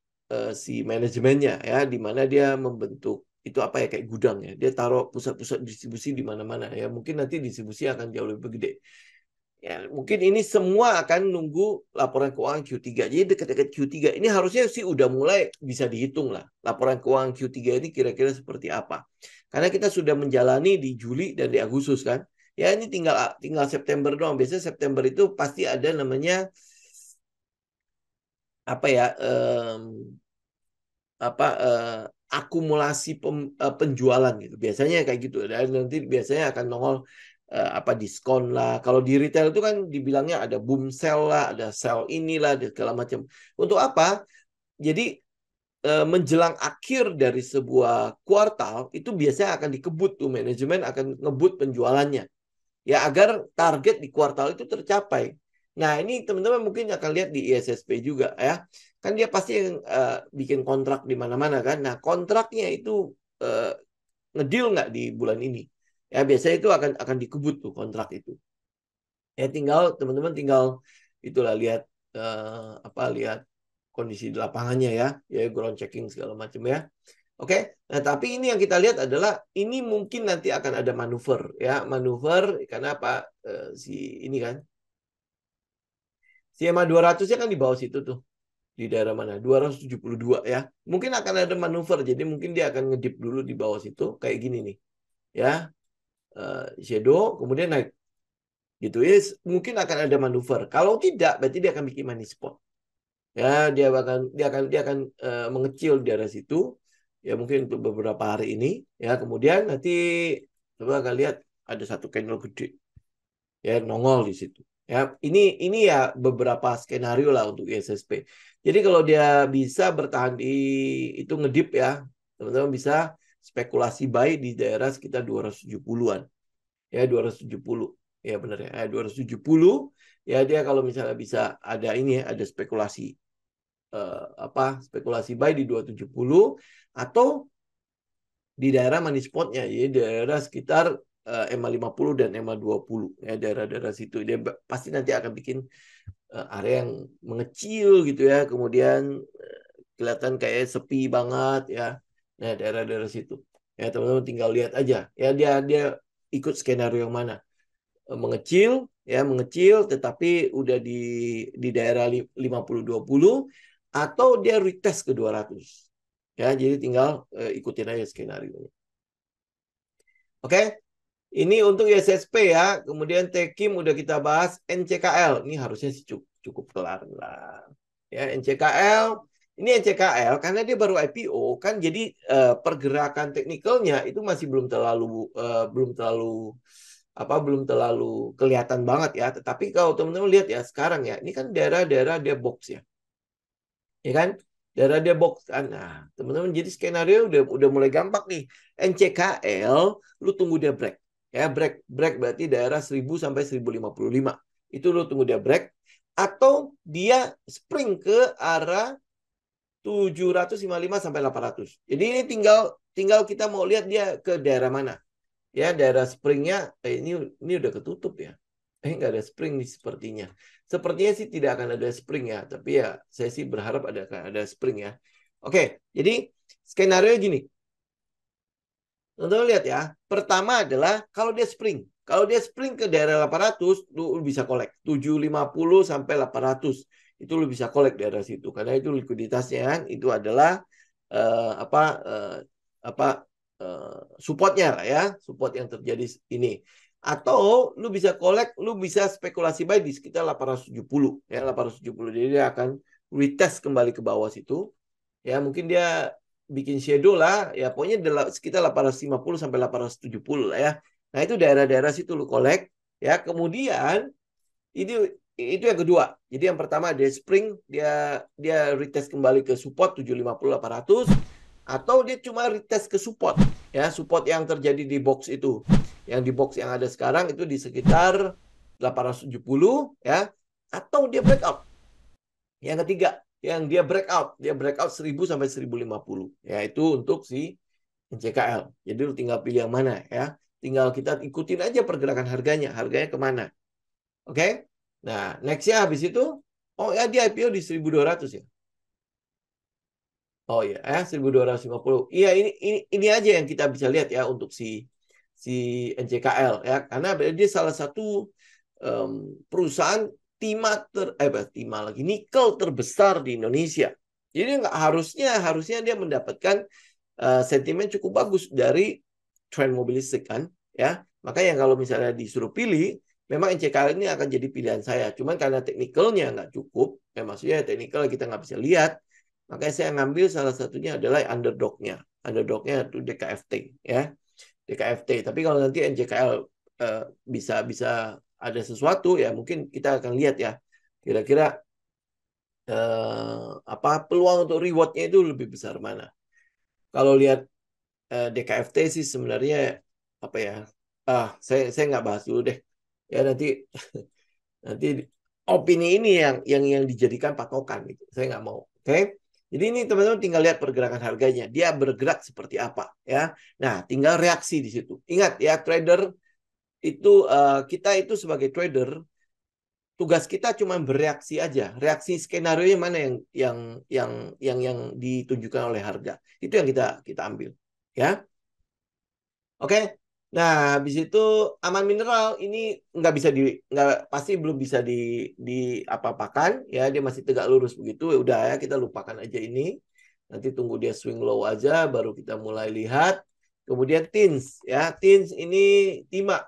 si manajemennya ya, di mana dia membentuk itu apa ya, kayak gudang ya. Dia taruh pusat-pusat distribusi di mana-mana ya. Mungkin nanti distribusi akan jauh lebih gede. Ya, mungkin ini semua akan nunggu laporan keuangan Q3. Jadi dekat-dekat Q3 ini harusnya sih udah mulai bisa dihitung lah. Laporan keuangan Q3 ini kira-kira seperti apa. Karena kita sudah menjalani di Juli dan di Agustus kan. Ya ini tinggal September doang. Biasanya September itu pasti ada namanya apa ya, akumulasi penjualan gitu. Biasanya kayak gitu. Dan nanti biasanya akan nongol apa diskon lah. Kalau di retail itu kan dibilangnya ada boom sale lah, ada sale inilah, ada segala macam. Untuk apa? Jadi menjelang akhir dari sebuah kuartal itu biasanya akan dikebut tuh, manajemen akan ngebut penjualannya. Ya agar target di kuartal itu tercapai. Nah, ini teman-teman mungkin akan lihat di ISSP juga ya. Kan dia pasti yang bikin kontrak di mana-mana kan. Nah, kontraknya itu ngedeal nggak di bulan ini. Ya, biasanya itu akan dikebut tuh kontrak itu. Ya, teman-teman tinggal itulah lihat lihat kondisi di lapangannya ya ground checking segala macam ya. Oke, nah tapi ini yang kita lihat adalah ini mungkin nanti akan ada manuver ya, manuver karena apa, si ini kan si EMA 200-nya kan di bawah situ tuh, di daerah mana 272 ya. Mungkin akan ada manuver, jadi mungkin dia akan ngedip dulu di bawah situ kayak gini nih ya, shadow kemudian naik gitu ya, mungkin akan ada manuver. Kalau tidak berarti dia akan bikin money spot ya, dia akan mengecil di daerah situ ya, mungkin untuk beberapa hari ini ya, kemudian nanti coba akan lihat ada satu candle gede ya nongol di situ ya. Ini ya beberapa skenario lah untuk ISSP. Jadi kalau dia bisa bertahan di itu ngedip ya, teman-teman bisa spekulasi buy di daerah sekitar 270-an ya, 270 ya, benar ya, 270 ya. Dia kalau misalnya bisa ada ini ya, ada spekulasi spekulasi buy di 270 atau di daerah money spotnya ya, di daerah sekitar EMA 50 dan EMA 20 ya, daerah-daerah situ dia pasti nanti akan bikin area yang mengecil gitu ya, kemudian kelihatan kayak sepi banget ya. Nah, daerah-daerah situ ya, teman-teman tinggal lihat aja ya, dia ikut skenario yang mana. Mengecil ya, mengecil tetapi udah di daerah 50-20 atau dia retest ke 200 ya, jadi tinggal ikutin aja skenario ini. Oke, ini untuk ISSP ya. Kemudian Tekim udah kita bahas. NCKL ini harusnya sih cukup kelar lah ya. NCKL ini NCKL karena dia baru IPO kan, jadi pergerakan teknikalnya itu masih belum terlalu kelihatan banget ya. Tetapi kalau teman-teman lihat ya sekarang ya, ini kan daerah-daerah dia box ya kan, daerah dia box kan. Nah, teman-teman jadi skenario udah mulai gampang nih. NCKL lu tunggu dia break ya, break berarti daerah 1000 sampai 1055 itu lu tunggu dia break, atau dia spring ke arah 755 sampai 800. Jadi ini tinggal kita mau lihat dia ke daerah mana ya. Daerah springnya ini udah ketutup ya, nggak ada spring nih sepertinya sih tidak akan ada spring ya, tapi ya saya sih berharap ada spring ya. Oke, jadi skenario gini, teman-teman lihat ya. Pertama adalah kalau dia spring ke daerah 800 lu bisa kolek 750 sampai 800, itu lu bisa kolek daerah situ karena itu likuiditasnya kan, itu adalah uh, apa uh, apa supportnya lah ya, support yang terjadi ini. Atau lu bisa kolek, lu bisa spekulasi buy di sekitar 870 ya, 870. Jadi dia akan retest kembali ke bawah situ ya, mungkin dia bikin shadow lah ya, pokoknya sekitar 850 sampai 870 lah ya. Nah, itu daerah-daerah situ lu kolek ya. Kemudian ini itu yang kedua. Jadi yang pertama dia spring, dia retest kembali ke support 750 800 atau dia cuma retest ke support ya, support yang terjadi di box itu. Yang di box yang ada sekarang itu di sekitar 870 ya, atau dia breakout. Yang ketiga, yang dia breakout 1000 sampai 1050 ya, itu untuk si NCKL. Jadi lu tinggal pilih yang mana ya. Tinggal kita ikutin aja pergerakan harganya kemana. Oke? Nah, nextnya habis itu, oh ya dia IPO di 1200 ya. Oh ya, 1250. Iya, ini aja yang kita bisa lihat ya untuk si NCKL ya, karena dia salah satu perusahaan timah lagi nikel terbesar di Indonesia. Jadi nggak harusnya dia mendapatkan sentimen cukup bagus dari tren mobil listrik kan ya. Makanya kalau misalnya disuruh pilih, memang NCKL ini akan jadi pilihan saya. Cuman karena teknikalnya nggak cukup, ya maksudnya teknikal kita nggak bisa lihat, makanya saya ngambil salah satunya adalah underdog-nya. Underdog-nya itu DKFT ya. DKFT. Tapi kalau nanti NCKL bisa ada sesuatu ya, mungkin kita akan lihat ya. Kira-kira apa peluang untuk reward-nya itu lebih besar mana. Kalau lihat DKFT sih sebenarnya apa ya? Saya nggak bahas dulu deh. Ya nanti opini ini yang dijadikan patokan gitu. Saya nggak mau. Oke? Jadi ini teman-teman tinggal lihat pergerakan harganya. Dia bergerak seperti apa ya. Nah, tinggal reaksi di situ. Ingat ya, trader itu kita itu sebagai trader tugas kita cuma bereaksi aja. Reaksi skenario yang mana yang ditunjukkan oleh harga. Itu yang kita ambil. Ya. Oke. Nah, habis itu Aman Mineral ini nggak pasti belum bisa di apa-apakan ya, dia masih tegak lurus begitu. Ya udah ya, kita lupakan aja ini. Nanti tunggu dia swing low aja baru kita mulai lihat. Kemudian TINS ya, TINS ini Timah.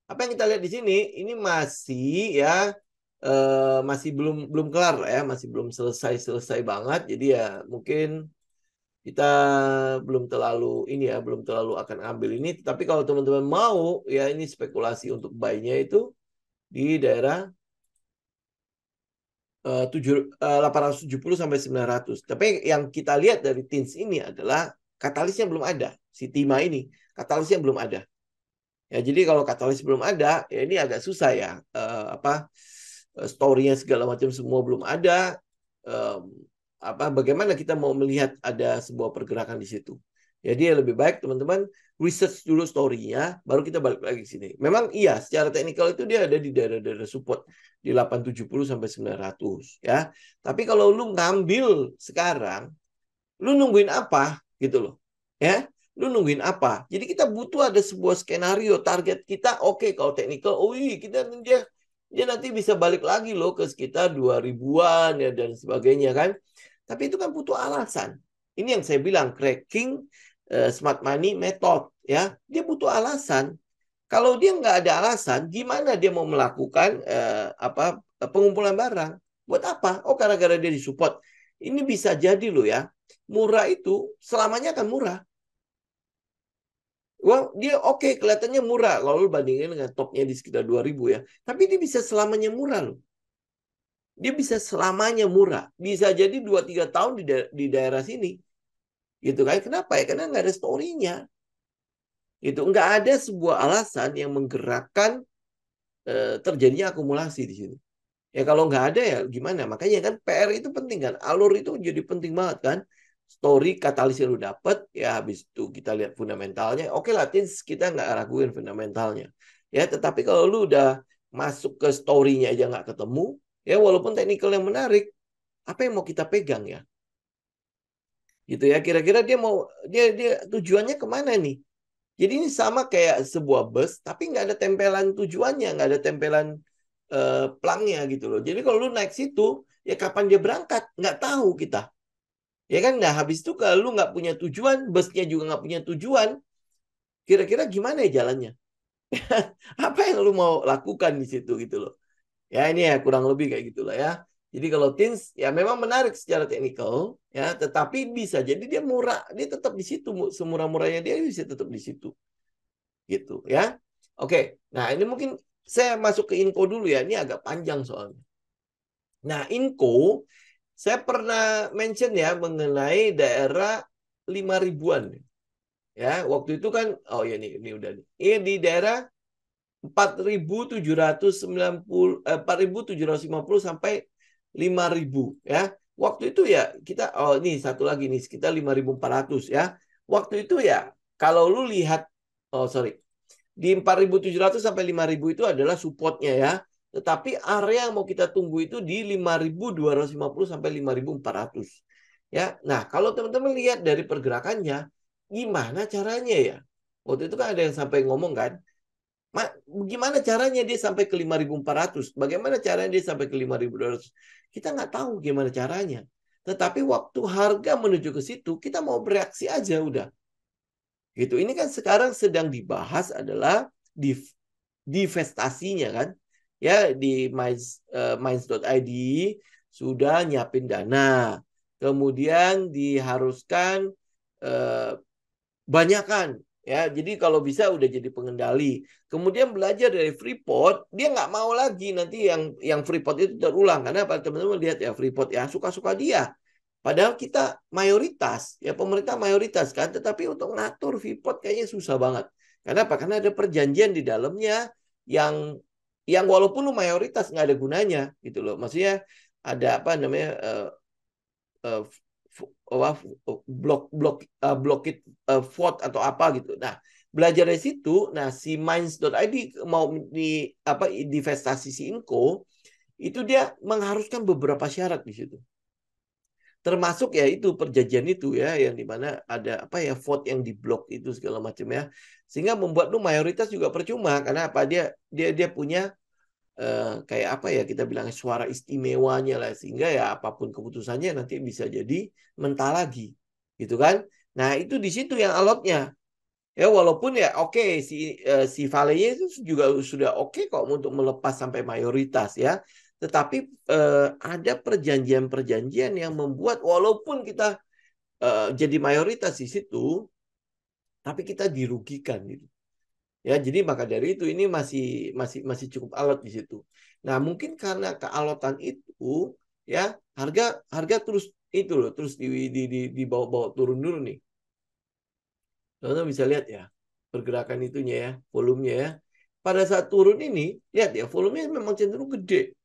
Apa yang kita lihat di sini ini masih ya masih belum kelar ya, masih belum selesai banget. Jadi ya mungkin kita belum terlalu akan ambil ini. Tapi kalau teman-teman mau ya, ini spekulasi untuk buy-nya itu di daerah 870 sampai 900. Tapi yang kita lihat dari TINS ini adalah katalisnya belum ada. Si Timah ini katalisnya belum ada. Ya, jadi kalau katalis belum ada, ya ini agak susah ya. Story-nya segala macam semua belum ada. Bagaimana kita mau melihat ada sebuah pergerakan di situ? Jadi lebih baik teman-teman research dulu story-nya, baru kita balik lagi ke sini. Memang iya, secara teknikal itu dia ada di daerah-daerah support di 870 sampai 900 ya. Tapi kalau lu ngambil sekarang, lu nungguin apa gitu loh. Ya, lu nungguin apa? Jadi kita butuh ada sebuah skenario target kita. Oke, kalau teknikal, dia nanti bisa balik lagi loh ke sekitar 2000-an ya dan sebagainya kan. Tapi itu kan butuh alasan. Ini yang saya bilang cracking smart money method ya. Dia butuh alasan. Kalau dia nggak ada alasan, gimana dia mau melakukan pengumpulan barang? Buat apa? Oh, gara-gara dia disupport. Ini bisa jadi loh ya. Murah itu selamanya akan murah. Wah, dia oke, kelihatannya murah kalau lu bandingin dengan topnya di sekitar 2000 ya. Tapi dia bisa selamanya murah loh. Dia bisa selamanya murah. Bisa jadi 2-3 tahun di daerah sini. Gitu kan? Kenapa ya? Karena nggak ada story-nya. Itu nggak ada sebuah alasan yang menggerakkan terjadinya akumulasi di sini. Ya kalau nggak ada ya gimana? Makanya kan PR itu penting kan. Alur itu jadi penting banget kan. Story katalisnya lu dapet, ya habis itu kita lihat fundamentalnya. Oke lah, Tins kita nggak raguin fundamentalnya. Ya, tetapi kalau lu udah masuk ke story-nya aja nggak ketemu, ya walaupun teknikal yang menarik, apa yang mau kita pegang ya? Gitu ya, kira-kira dia tujuannya kemana nih? Jadi ini sama kayak sebuah bus, tapi nggak ada tempelan tujuannya, nggak ada tempelan pelangnya gitu loh. Jadi kalau lu naik situ, ya kapan dia berangkat? Nggak tahu kita. Ya kan, nah habis itu kalau lu nggak punya tujuan, busnya juga nggak punya tujuan, kira-kira gimana ya jalannya? Apa yang lu mau lakukan di situ gitu loh. Ya ini ya kurang lebih kayak gitulah ya. Jadi kalau Teens ya memang menarik secara teknikal ya, tetapi bisa jadi dia murah, dia tetap di situ, semurah-murahnya dia bisa tetap di situ. Gitu ya. Oke. Nah, ini mungkin Saya masuk ke Inco dulu ya, ini agak panjang soalnya. Nah, Inco, saya pernah mention ya mengenai daerah 5 ribuan. Ya, waktu itu kan, oh ya ini udah nih. Ini di daerah 4.750 sampai 5.000 ya. Waktu itu ya kita ini satu lagi nih sekitar 5.400 ya. Waktu itu ya kalau lu lihat di 4.700 sampai 5.000 itu adalah supportnya ya. Tetapi area yang mau kita tunggu itu di 5.250 sampai 5.400 ya. Nah, kalau teman-teman lihat dari pergerakannya gimana caranya ya? Waktu itu kan ada yang sampai ngomong kan, gimana caranya dia sampai ke 5.400? Bagaimana caranya dia sampai ke 5.200? Kita nggak tahu gimana caranya. Tetapi waktu harga menuju ke situ, kita mau bereaksi aja udah. Gitu. Ini kan sekarang sedang dibahas adalah divestasinya kan. Ya di Minds.id sudah nyiapin dana. Kemudian diharuskan banyakan ya, jadi kalau bisa udah jadi pengendali. Kemudian belajar dari Freeport, dia nggak mau lagi nanti yang Freeport itu terulang, karena teman-teman lihat ya Freeport ya suka-suka dia. Padahal kita mayoritas ya, pemerintah mayoritas kan, tetapi untuk ngatur Freeport kayaknya susah banget. Kenapa? Karena ada perjanjian di dalamnya yang walaupun lu mayoritas nggak ada gunanya gitu loh. Maksudnya ada apa namanya uh, blok it vote atau apa gitu. Nah, belajar dari situ, nah si Minds.id mau di apa divestasi si Inco itu dia mengharuskan beberapa syarat di situ. Termasuk ya itu perjanjian itu ya yang dimana ada apa ya vote yang diblok itu segala macam ya. Sehingga membuat lu mayoritas juga percuma karena apa dia punya kayak apa ya kita bilang suara istimewanya lah sehingga ya apapun keputusannya nanti bisa jadi mentah lagi gitu kan. Nah itu di situ yang alotnya ya, walaupun ya oke si Vale itu juga sudah oke kok untuk melepas sampai mayoritas ya, tetapi ada perjanjian-perjanjian yang membuat walaupun kita jadi mayoritas di situ tapi kita dirugikan gitu. Ya, jadi maka dari itu ini masih cukup alot di situ. Nah, mungkin karena kealotan itu ya harga harga terus itu loh terus di bawah turun nih. Teman-teman bisa lihat ya pergerakan itunya ya, volumenya ya. Pada saat turun ini, lihat ya volumenya memang cenderung gede.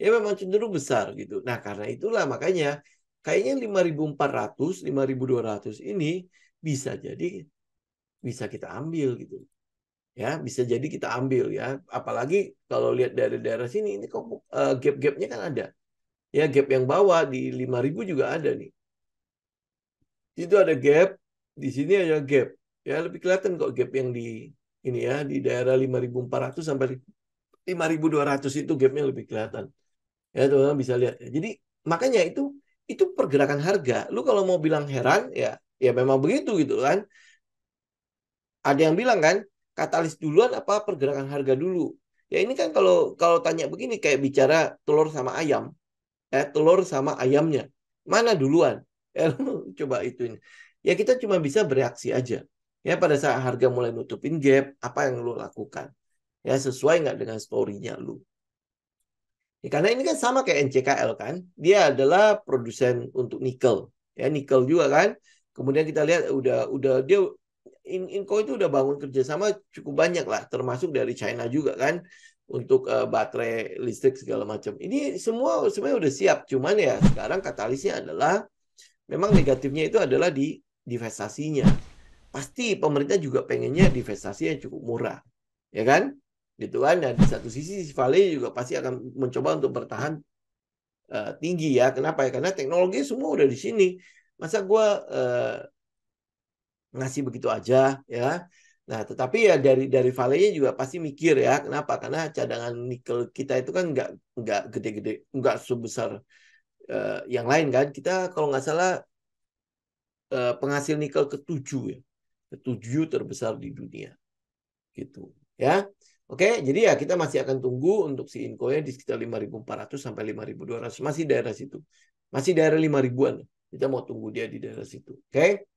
Ya memang cenderung besar gitu. Nah, karena itulah makanya kayaknya 5.400, 5.200 ini bisa jadi bisa kita ambil gitu. Ya bisa jadi kita ambil ya, apalagi kalau lihat dari daerah sini ini kok gap-gapnya kan ada ya, gap yang bawah di 5.000 juga ada nih, itu ada gap, di sini ada gap ya, lebih kelihatan kok gap yang di ini ya di daerah 5.400 sampai 5.200 itu gapnya lebih kelihatan ya, teman-teman bisa lihat ya. Jadi makanya itu pergerakan harga, lu kalau mau bilang heran ya ya memang begitu gitu kan. Ada yang bilang kan, katalis duluan apa pergerakan harga dulu. Ya ini kan kalau kalau tanya begini kayak bicara telur sama ayam. Telur sama ayamnya. Mana duluan? Coba ituin. Ya kita cuma bisa bereaksi aja. Ya pada saat harga mulai nutupin gap, apa yang lu lakukan? Ya sesuai nggak dengan story-nya lu? Ya, karena ini kan sama kayak NCKL kan. Dia adalah produsen untuk nikel. Ya nikel juga kan. Kemudian kita lihat udah dia Inco itu udah bangun kerjasama cukup banyak lah, termasuk dari China juga kan untuk baterai listrik segala macam. Ini semua sebenarnya udah siap, cuman ya sekarang katalisnya adalah memang negatifnya itu adalah di divestasinya. Pasti pemerintah juga pengennya divestasi yang cukup murah, ya kan? Gitu kan. Dan di satu sisi si Vale juga pasti akan mencoba untuk bertahan tinggi ya. Kenapa ya? Karena teknologi semua udah di sini. Masa gue ngasih begitu aja ya. Nah, tetapi ya dari Vale-nya juga pasti mikir ya. Kenapa? Karena cadangan nikel kita itu kan nggak gede-gede, nggak sebesar yang lain kan. Kita kalau nggak salah penghasil nikel ketujuh ya, ketujuh terbesar di dunia gitu ya. Oke, jadi ya kita masih akan tunggu untuk si Inco-nya di sekitar 5.400 sampai 5.200, masih daerah situ. Masih daerah 5.000-an. Kita mau tunggu dia di daerah situ. Oke.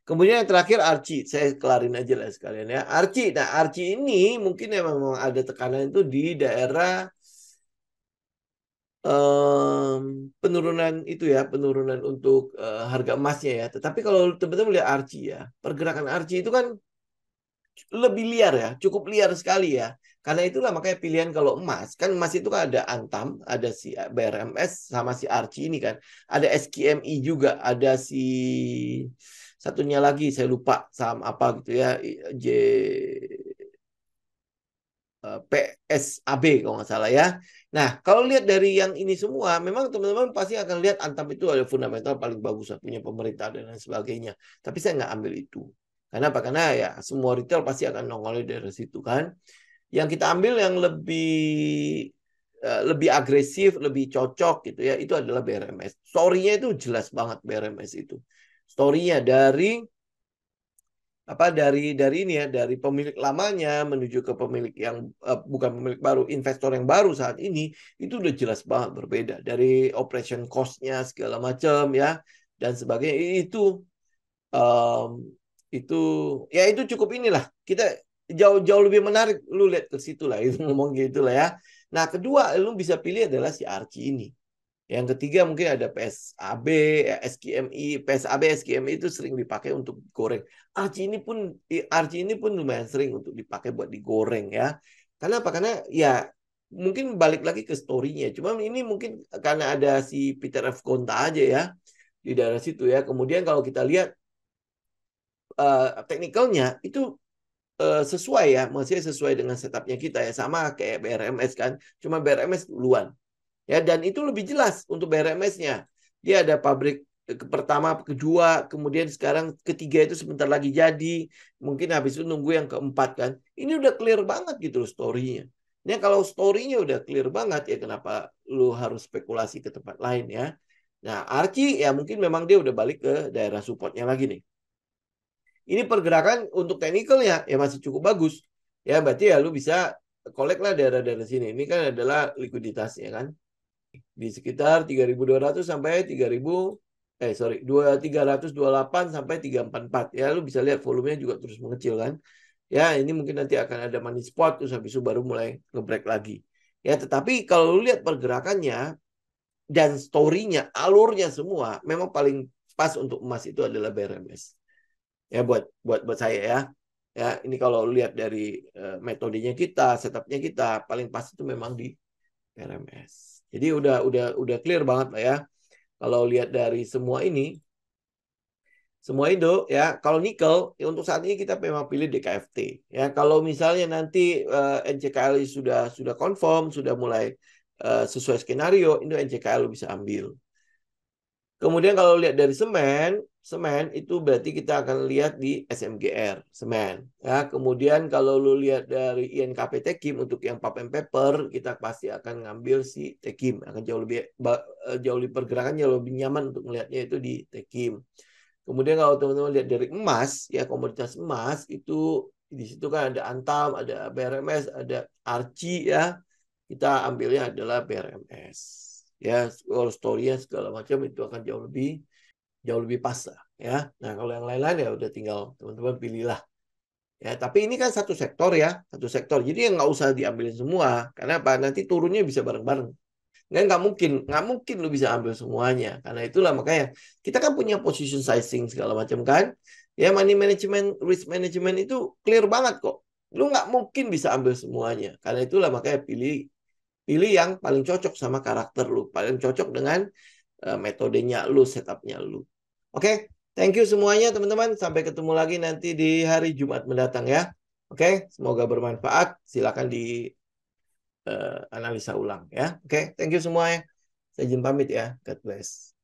Kemudian yang terakhir Archie, saya kelarin aja lah sekalian ya. Archie, nah Archie ini mungkin ya memang ada tekanan itu di daerah penurunan itu ya, penurunan untuk harga emasnya ya. Tetapi kalau teman-teman lihat Archie ya, pergerakan Archie itu kan lebih liar ya, cukup liar sekali ya. Karena itulah makanya pilihan kalau emas, kan emas itu kan ada Antam, ada si BRMS sama si Archie ini kan. Ada SKMI juga, ada si satunya lagi saya lupa saham apa gitu ya, J PSAB kalau nggak salah ya. Nah, kalau lihat dari yang ini semua, memang teman-teman pasti akan lihat Antam itu ada fundamental paling bagus, punya pemerintah dan lain sebagainya. Tapi saya nggak ambil itu. Karena apa? Karena ya semua retail pasti akan nongol dari situ kan. Yang kita ambil yang lebih agresif, lebih cocok gitu ya, itu adalah BRMS. Story-nya itu jelas banget BRMS itu. Story-nya dari ini ya, dari pemilik lamanya menuju ke pemilik yang bukan pemilik baru, investor yang baru saat ini, itu udah jelas banget berbeda dari operation cost-nya segala macam ya dan sebagainya. Um, itu ya itu cukup inilah, kita jauh lebih menarik lu lihat ke situ lah, itu ngomong gitu lah ya. Nah kedua lu bisa pilih adalah si Archie ini. Yang ketiga mungkin ada PSAB, SKMI, PSAB, SKMI itu sering dipakai untuk goreng. Archie ini pun lumayan sering untuk dipakai buat digoreng ya. Karena apa? Karena ya mungkin balik lagi ke story-nya. Cuma ini mungkin karena ada si Peter F. Konta aja ya di daerah situ ya. Kemudian kalau kita lihat teknikalnya itu sesuai ya, maksudnya sesuai dengan setupnya kita ya, sama kayak BRMS kan. Cuma BRMS duluan. Ya, dan itu lebih jelas untuk BRMS-nya. Dia ada pabrik pertama, kedua, kemudian sekarang ketiga itu sebentar lagi jadi. Mungkin habis itu nunggu yang keempat kan. Ini udah clear banget gitu loh story-nya. Ini kalau story-nya udah clear banget ya kenapa lu harus spekulasi ke tempat lain ya. Nah, Archie ya mungkin memang dia udah balik ke daerah supportnya lagi nih. Ini pergerakan untuk technical ya masih cukup bagus. Ya berarti ya lu bisa collect lah daerah-daerah sini. Ini kan adalah likuiditasnya kan di sekitar 3.200 sampai 3.000 sorry 328 sampai 344 ya, lu bisa lihat volumenya juga terus mengecil kan ya. Ini mungkin nanti akan ada money spot terus habis itu baru mulai ngebreak lagi ya. Tetapi kalau lu lihat pergerakannya dan story-nya, alurnya semua memang paling pas untuk emas itu adalah BRMS ya, buat saya ya. Ya ini kalau lu lihat dari metodenya kita, setupnya kita, paling pas itu memang di RMS. Jadi udah clear banget lah ya. Kalau lihat dari semua itu ya, kalau nikel ya untuk saat ini kita memang pilih DKFT. Ya, kalau misalnya nanti NCKL sudah confirm, sudah mulai sesuai skenario, itu NCKL bisa ambil. Kemudian kalau lihat dari semen itu berarti kita akan lihat di SMGR, semen. Ya, kemudian kalau lu lihat dari INKP Tekim untuk yang pulp and paper, kita pasti akan ngambil si Tekim, akan jauh lebih pergerakannya lebih nyaman untuk melihatnya itu di Tekim. Kemudian kalau teman-teman lihat dari emas, ya komoditas emas itu di situ kan ada Antam, ada BRMS, ada Archie ya. Kita ambilnya adalah BRMS. Ya, story-nya segala macam itu akan jauh lebih pas lah ya. Nah, kalau yang lain-lain ya udah tinggal teman-teman pilihlah. Ya, tapi ini kan satu sektor ya, satu sektor. Jadi yang nggak usah diambilin semua. Karena apa? Nanti turunnya bisa bareng-bareng. Nggak mungkin lu bisa ambil semuanya. Karena itulah makanya kita kan punya position sizing segala macam kan. Ya money management, risk management itu clear banget kok. Lu nggak mungkin bisa ambil semuanya. Karena itulah makanya pilih yang paling cocok sama karakter lu, paling cocok dengan metodenya lu, setupnya lu. Oke, thank you semuanya teman-teman. Sampai ketemu lagi nanti di hari Jumat mendatang ya. Oke, semoga bermanfaat. Silakan di analisa ulang ya. Oke, thank you semuanya. Saya izin pamit ya. God bless.